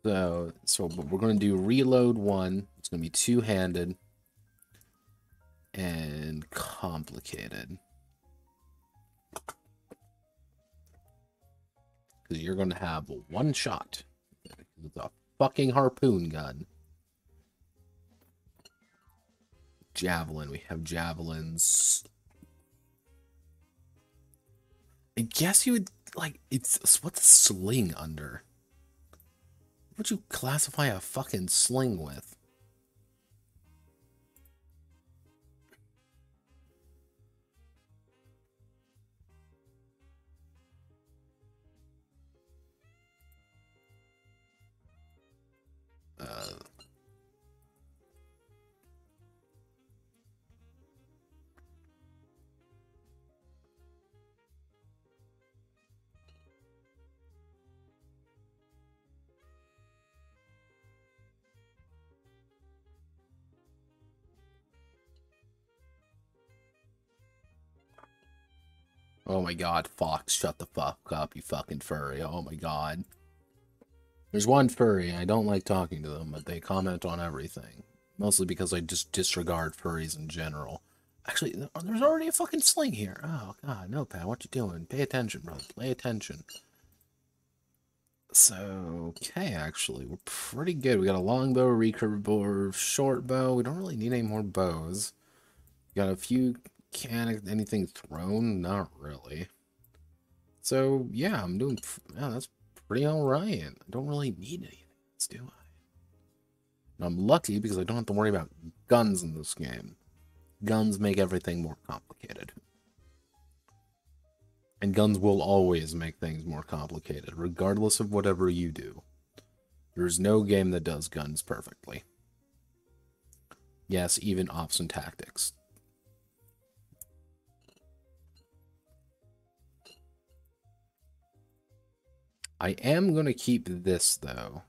So we're going to do reload 1. It's going to be two-handed and complicated. Because you're going to have one shot. It's a fucking harpoon gun. Javelin. We have javelins. I guess you would, like, what's a sling under? What would you classify a fucking sling with? Oh my god, Fox, shut the fuck up, you fucking furry. Oh my god. There's one furry, I don't like talking to them, but they comment on everything. Mostly because I just disregard furries in general. Actually, there's already a fucking sling here. Oh god, no, Pat, what you doing? Pay attention, brother. Pay attention. So, okay, actually, we're pretty good. We got a longbow, recurve bow, short bow. We don't really need any more bows. We got a few anything thrown? Not really. So, yeah, I'm doing... Yeah, that's pretty alright. I don't really need anything else, do I? And I'm lucky because I don't have to worry about guns in this game. Guns make everything more complicated. And guns will always make things more complicated, regardless of whatever you do. There's no game that does guns perfectly. Yes, even ops and tactics. I am going to keep this, though.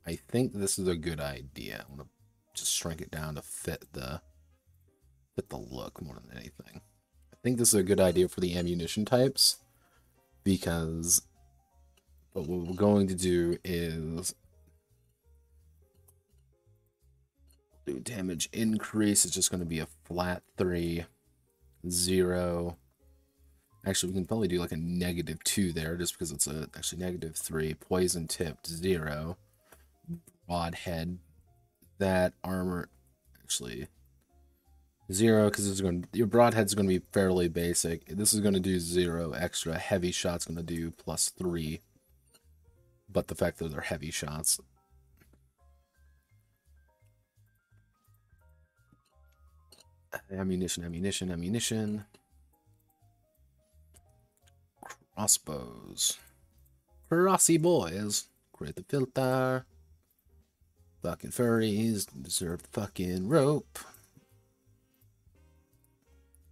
I think this is a good idea. I'm going to just shrink it down to fit the look more than anything. I think this is a good idea for the ammunition types, because what we're going to do is do damage increase. It's just going to be a flat 3, 0. Actually, we can probably do like a -2 there, just because it's actually -3. Poison tipped 0. Broadhead. That armor actually 0, because your broadhead's going to be fairly basic. This is going to do 0 extra. Heavy shot's going to do +3. But the fact that they're heavy shots. Ammunition, ammunition, ammunition. Crossbows. Crossy boys. Create the filter. Fucking furries deserve the fucking rope.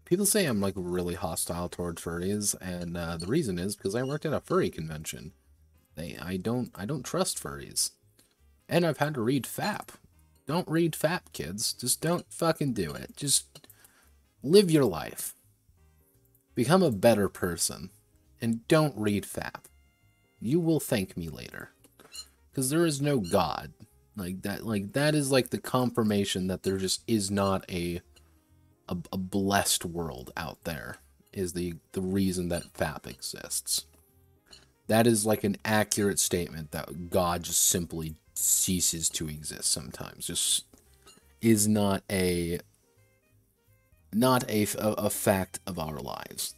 People say I'm like really hostile towards furries, and the reason is because I worked at a furry convention. I don't trust furries, and I've had to read FAP. Don't read FAP, kids. Just don't fucking do it. Just live your life. Become a better person, and don't read FAP. You will thank me later, because there is no God. Like that is like the confirmation that there just is not a blessed world out there, is the reason that FAP exists. That is like an accurate statement that God just simply ceases to exist sometimes. Just is not a fact of our lives.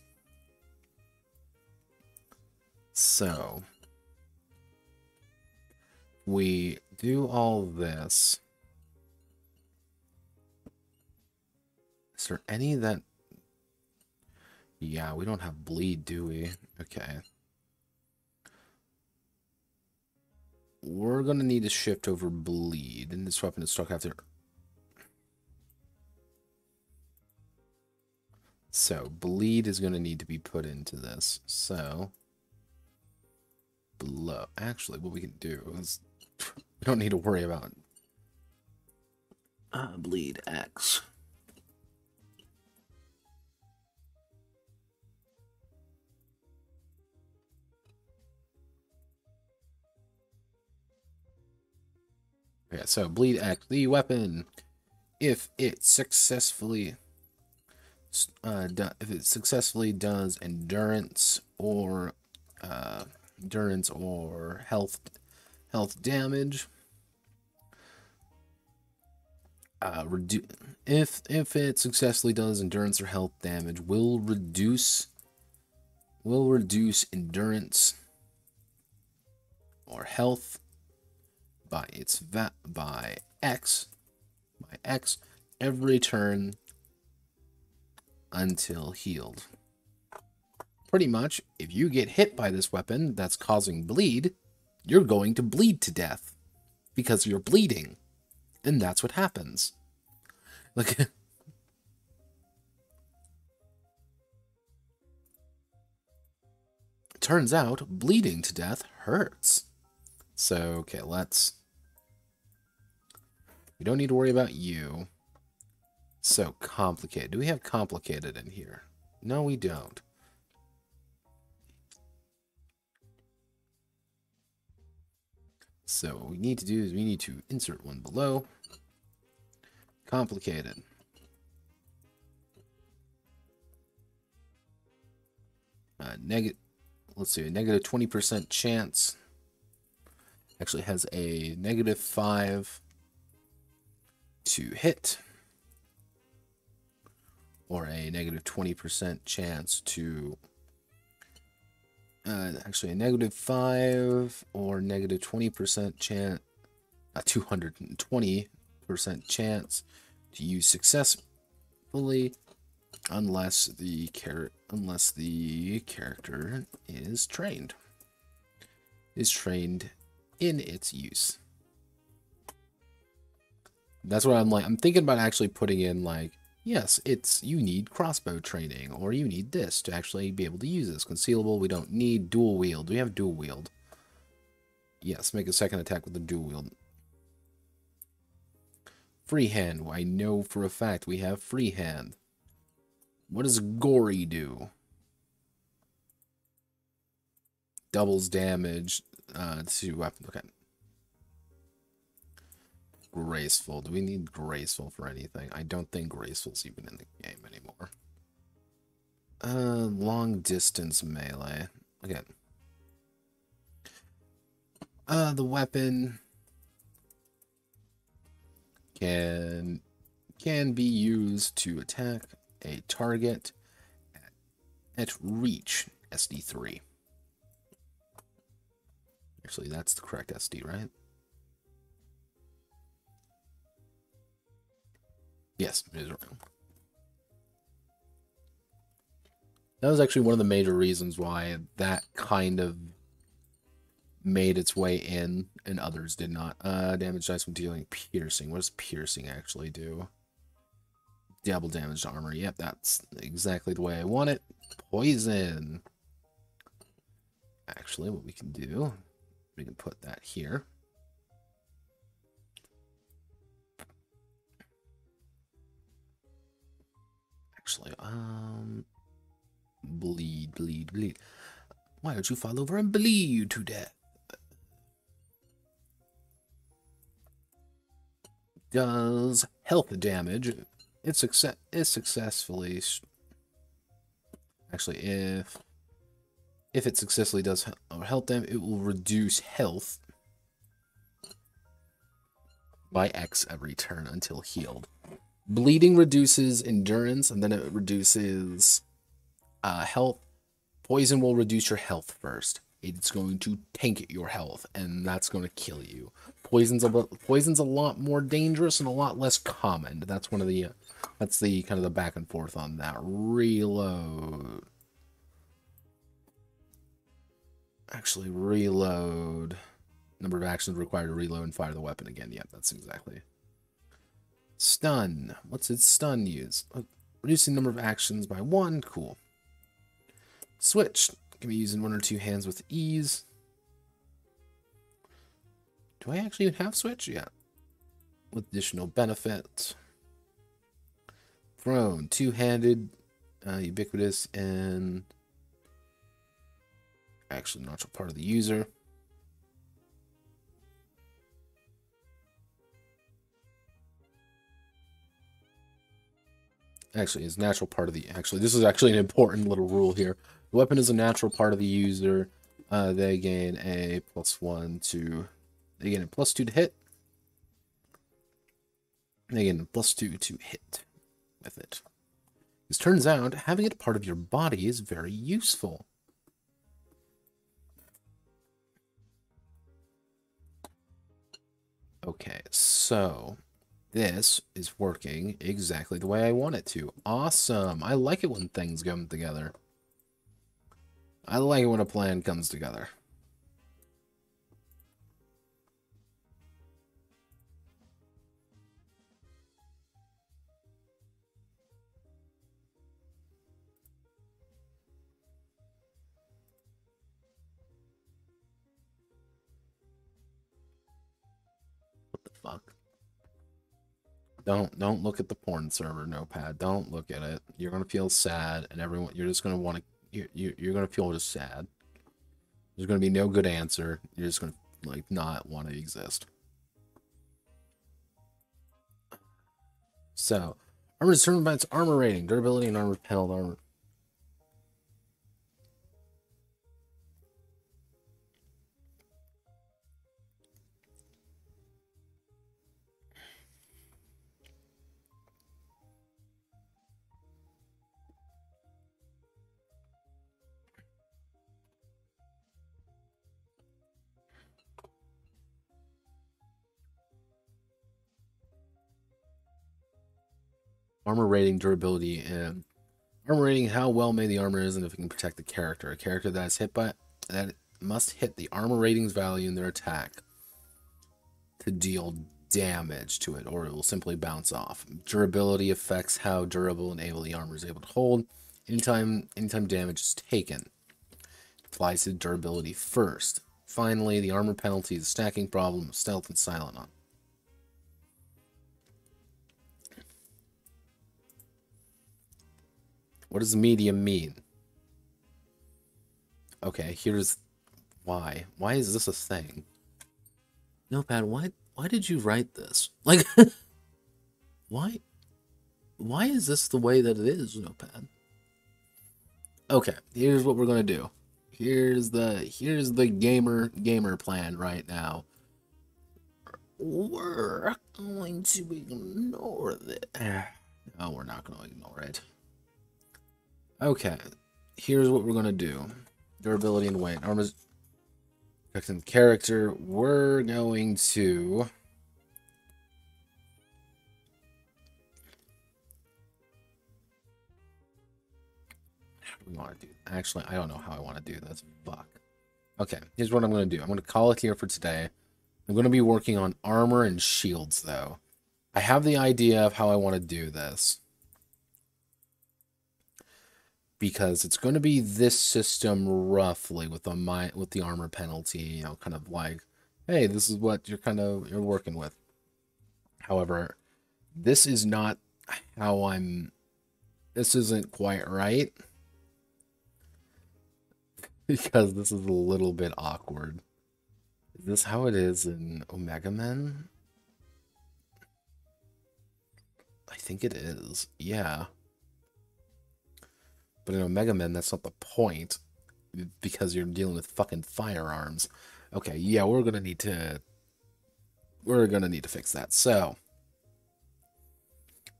So we do all this. Is there any that... Yeah, we don't have bleed, do we? Okay. We're going to need to shift over bleed. And this weapon is stuck after... So, bleed is going to need to be put into this. So... Blow. Actually, what we can do is... We don't need to worry about... bleed X. Okay, so bleed X, the weapon, if it successfully does endurance or health damage, if it successfully does endurance or health damage, will reduce endurance or health by X every turn until healed. Pretty much, if you get hit by this weapon that's causing bleed, you're going to bleed to death because you're bleeding, and that's what happens. Like, turns out bleeding to death hurts. So, okay, we don't need to worry about you. So, complicated. Do we have complicated in here? No, we don't. So, what we need to do is we need to insert one below. Complicated. Let's see, a negative 20% chance. Actually has a -5 to hit, or a negative 20% chance to actually a -5 or negative 20% chance, a 220% chance to use successfully unless the character is trained in its use. That's what I'm like. I'm thinking about actually putting in, like, yes, you need crossbow training, or you need this to actually be able to use this. Concealable, we don't need. Dual wield. Do we have dual wield? Yes, make a second attack with the dual wield. Free hand. I know for a fact we have free hand. What does gory do? Doubles damage to weapon. Okay. Graceful. Do we need graceful for anything? I don't think graceful's even in the game anymore. Long distance melee. Again. The weapon can be used to attack a target at reach SD3. Actually, that's the correct SD, right? Yes, it is wrong. That was actually one of the major reasons why that kind of made its way in, and others did not. Damage dice when dealing piercing. What does piercing actually do? Double damage to armor. Yep, that's exactly the way I want it. Poison. Actually, what we can do, we can put that here. Actually, bleed, bleed, bleed. Why don't you fall over and bleed to death? Does health damage. It successfully. Actually, if it successfully does health damage, it will reduce health by X every turn until healed. Bleeding reduces endurance, and then it reduces health. Poison will reduce your health first. It's going to tank your health, and that's going to kill you. Poison's a lot more dangerous and a lot less common. That's one of the that's the kind of the back and forth on that. Reload. Actually, reload. Number of actions required to reload and fire the weapon again. Yep, that's exactly. Stun. What's its stun use? Reducing number of actions by 1. Cool. Switch. Can be used in 1 or 2 hands with ease. Do I actually have switch? Yeah. With additional benefit. Thrown. 2-handed. Ubiquitous and actually natural part of the user. Actually, is natural part of the... Actually, this is actually an important little rule here. The weapon is a natural part of the user. They gain a +1 to... They gain a +2 to hit. They gain a +2 to hit with it. This turns out, having it part of your body is very useful. Okay, so... This is working exactly the way I want it to. Awesome. I like it when things come together. I like it when a plan comes together. What the fuck? Don't look at the porn server notepad. Don't look at it. You're gonna feel sad, and everyone you're just gonna want to you're gonna feel just sad. There's gonna be no good answer. You're just gonna like not want to exist. So, armor is determined by its armor rating, durability, and armor penalty. Armor rating, durability, and armor rating, how well made the armor is and if it can protect the character. A character that is hit by that must hit the armor ratings value in their attack to deal damage to it, or it will simply bounce off. Durability affects how durable and able the armor is able to hold. Anytime damage is taken, it applies to durability first. Finally, the armor penalty is a stacking problem of stealth and silent on. What does medium mean? Okay, here's why. Why is this a thing? Notepad, why did you write this? Like, why is this the way that it is, Notepad? Okay, here's what we're gonna do. Here's the gamer plan right now. We're going to ignore this. No, we're not going to ignore it. Okay, here's what we're going to do. Durability and weight. Armor protecting the character. We're going to... How do we want to do? Actually, I don't know how I want to do this. Fuck. Okay, here's what I'm going to do. I'm going to call it here for today. I'm going to be working on armor and shields, though. I have the idea of how I want to do this. Because it's going to be this system roughly with the armor penalty, you know, kind of like, hey, this is what you're working with. However, this is not how this isn't quite right. Because this is a little bit awkward. Is this how it is in Omega Men? I think it is. Yeah. But in Omega Men, that's not the point. Because you're dealing with fucking firearms. Okay, yeah, we're gonna need to fix that. So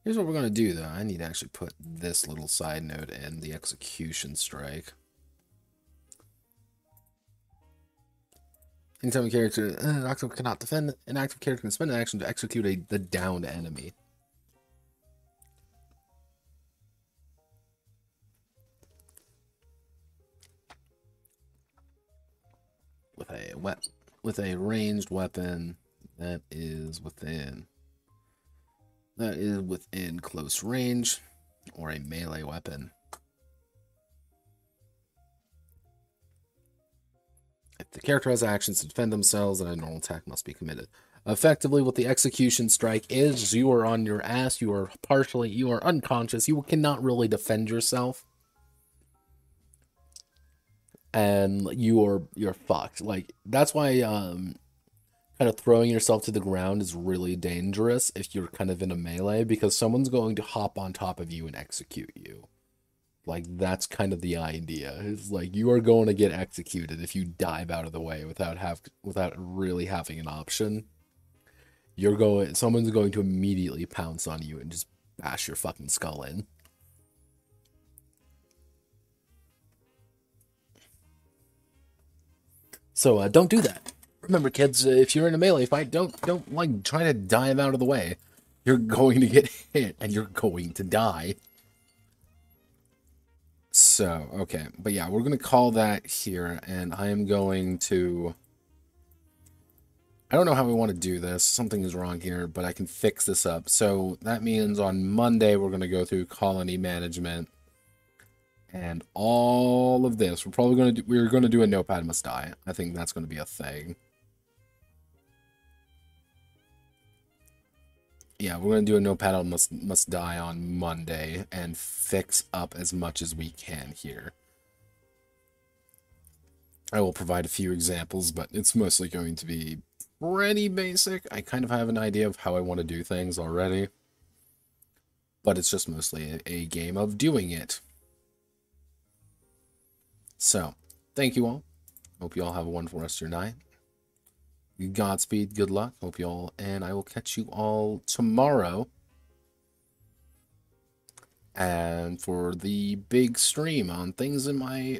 here's what we're gonna do, though. I need to actually put this little side note in the execution strike. Anytime a character active cannot defend, an active character can spend an action to execute the downed enemy. With a ranged weapon that is within close range, or a melee weapon. If the character has actions to defend themselves, then a normal attack must be committed. Effectively, what the execution strike is you are on your ass, you are unconscious, you cannot really defend yourself. And you're fucked. Like, that's why kind of throwing yourself to the ground is really dangerous if you're kind of in a melee, because someone's going to hop on top of you and execute you. Like, that's kind of the idea. It's like, you are going to get executed if you dive out of the way without really having an option. Someone's going to immediately pounce on you and just bash your fucking skull in. So don't do that. Remember, kids, if you're in a melee fight, don't like try to dive out of the way. You're going to get hit and you're going to die. So, okay. But yeah, we're going to call that here, and I am going to... I don't know how we want to do this. Something is wrong here, but I can fix this up. So that means on Monday, we're going to go through colony management and all of this. We're going to do a notepad must die. I think that's going to be a thing. Yeah, we're going to do a notepad must die on Monday and fix up as much as we can here. I will provide a few examples, but it's mostly going to be pretty basic. I kind of have an idea of how I want to do things already, but it's just mostly a game of doing it. So, thank you all. Hope you all have a wonderful rest of your night. Godspeed, good luck. Hope you all, and I will catch you all tomorrow. And for the big stream on things in my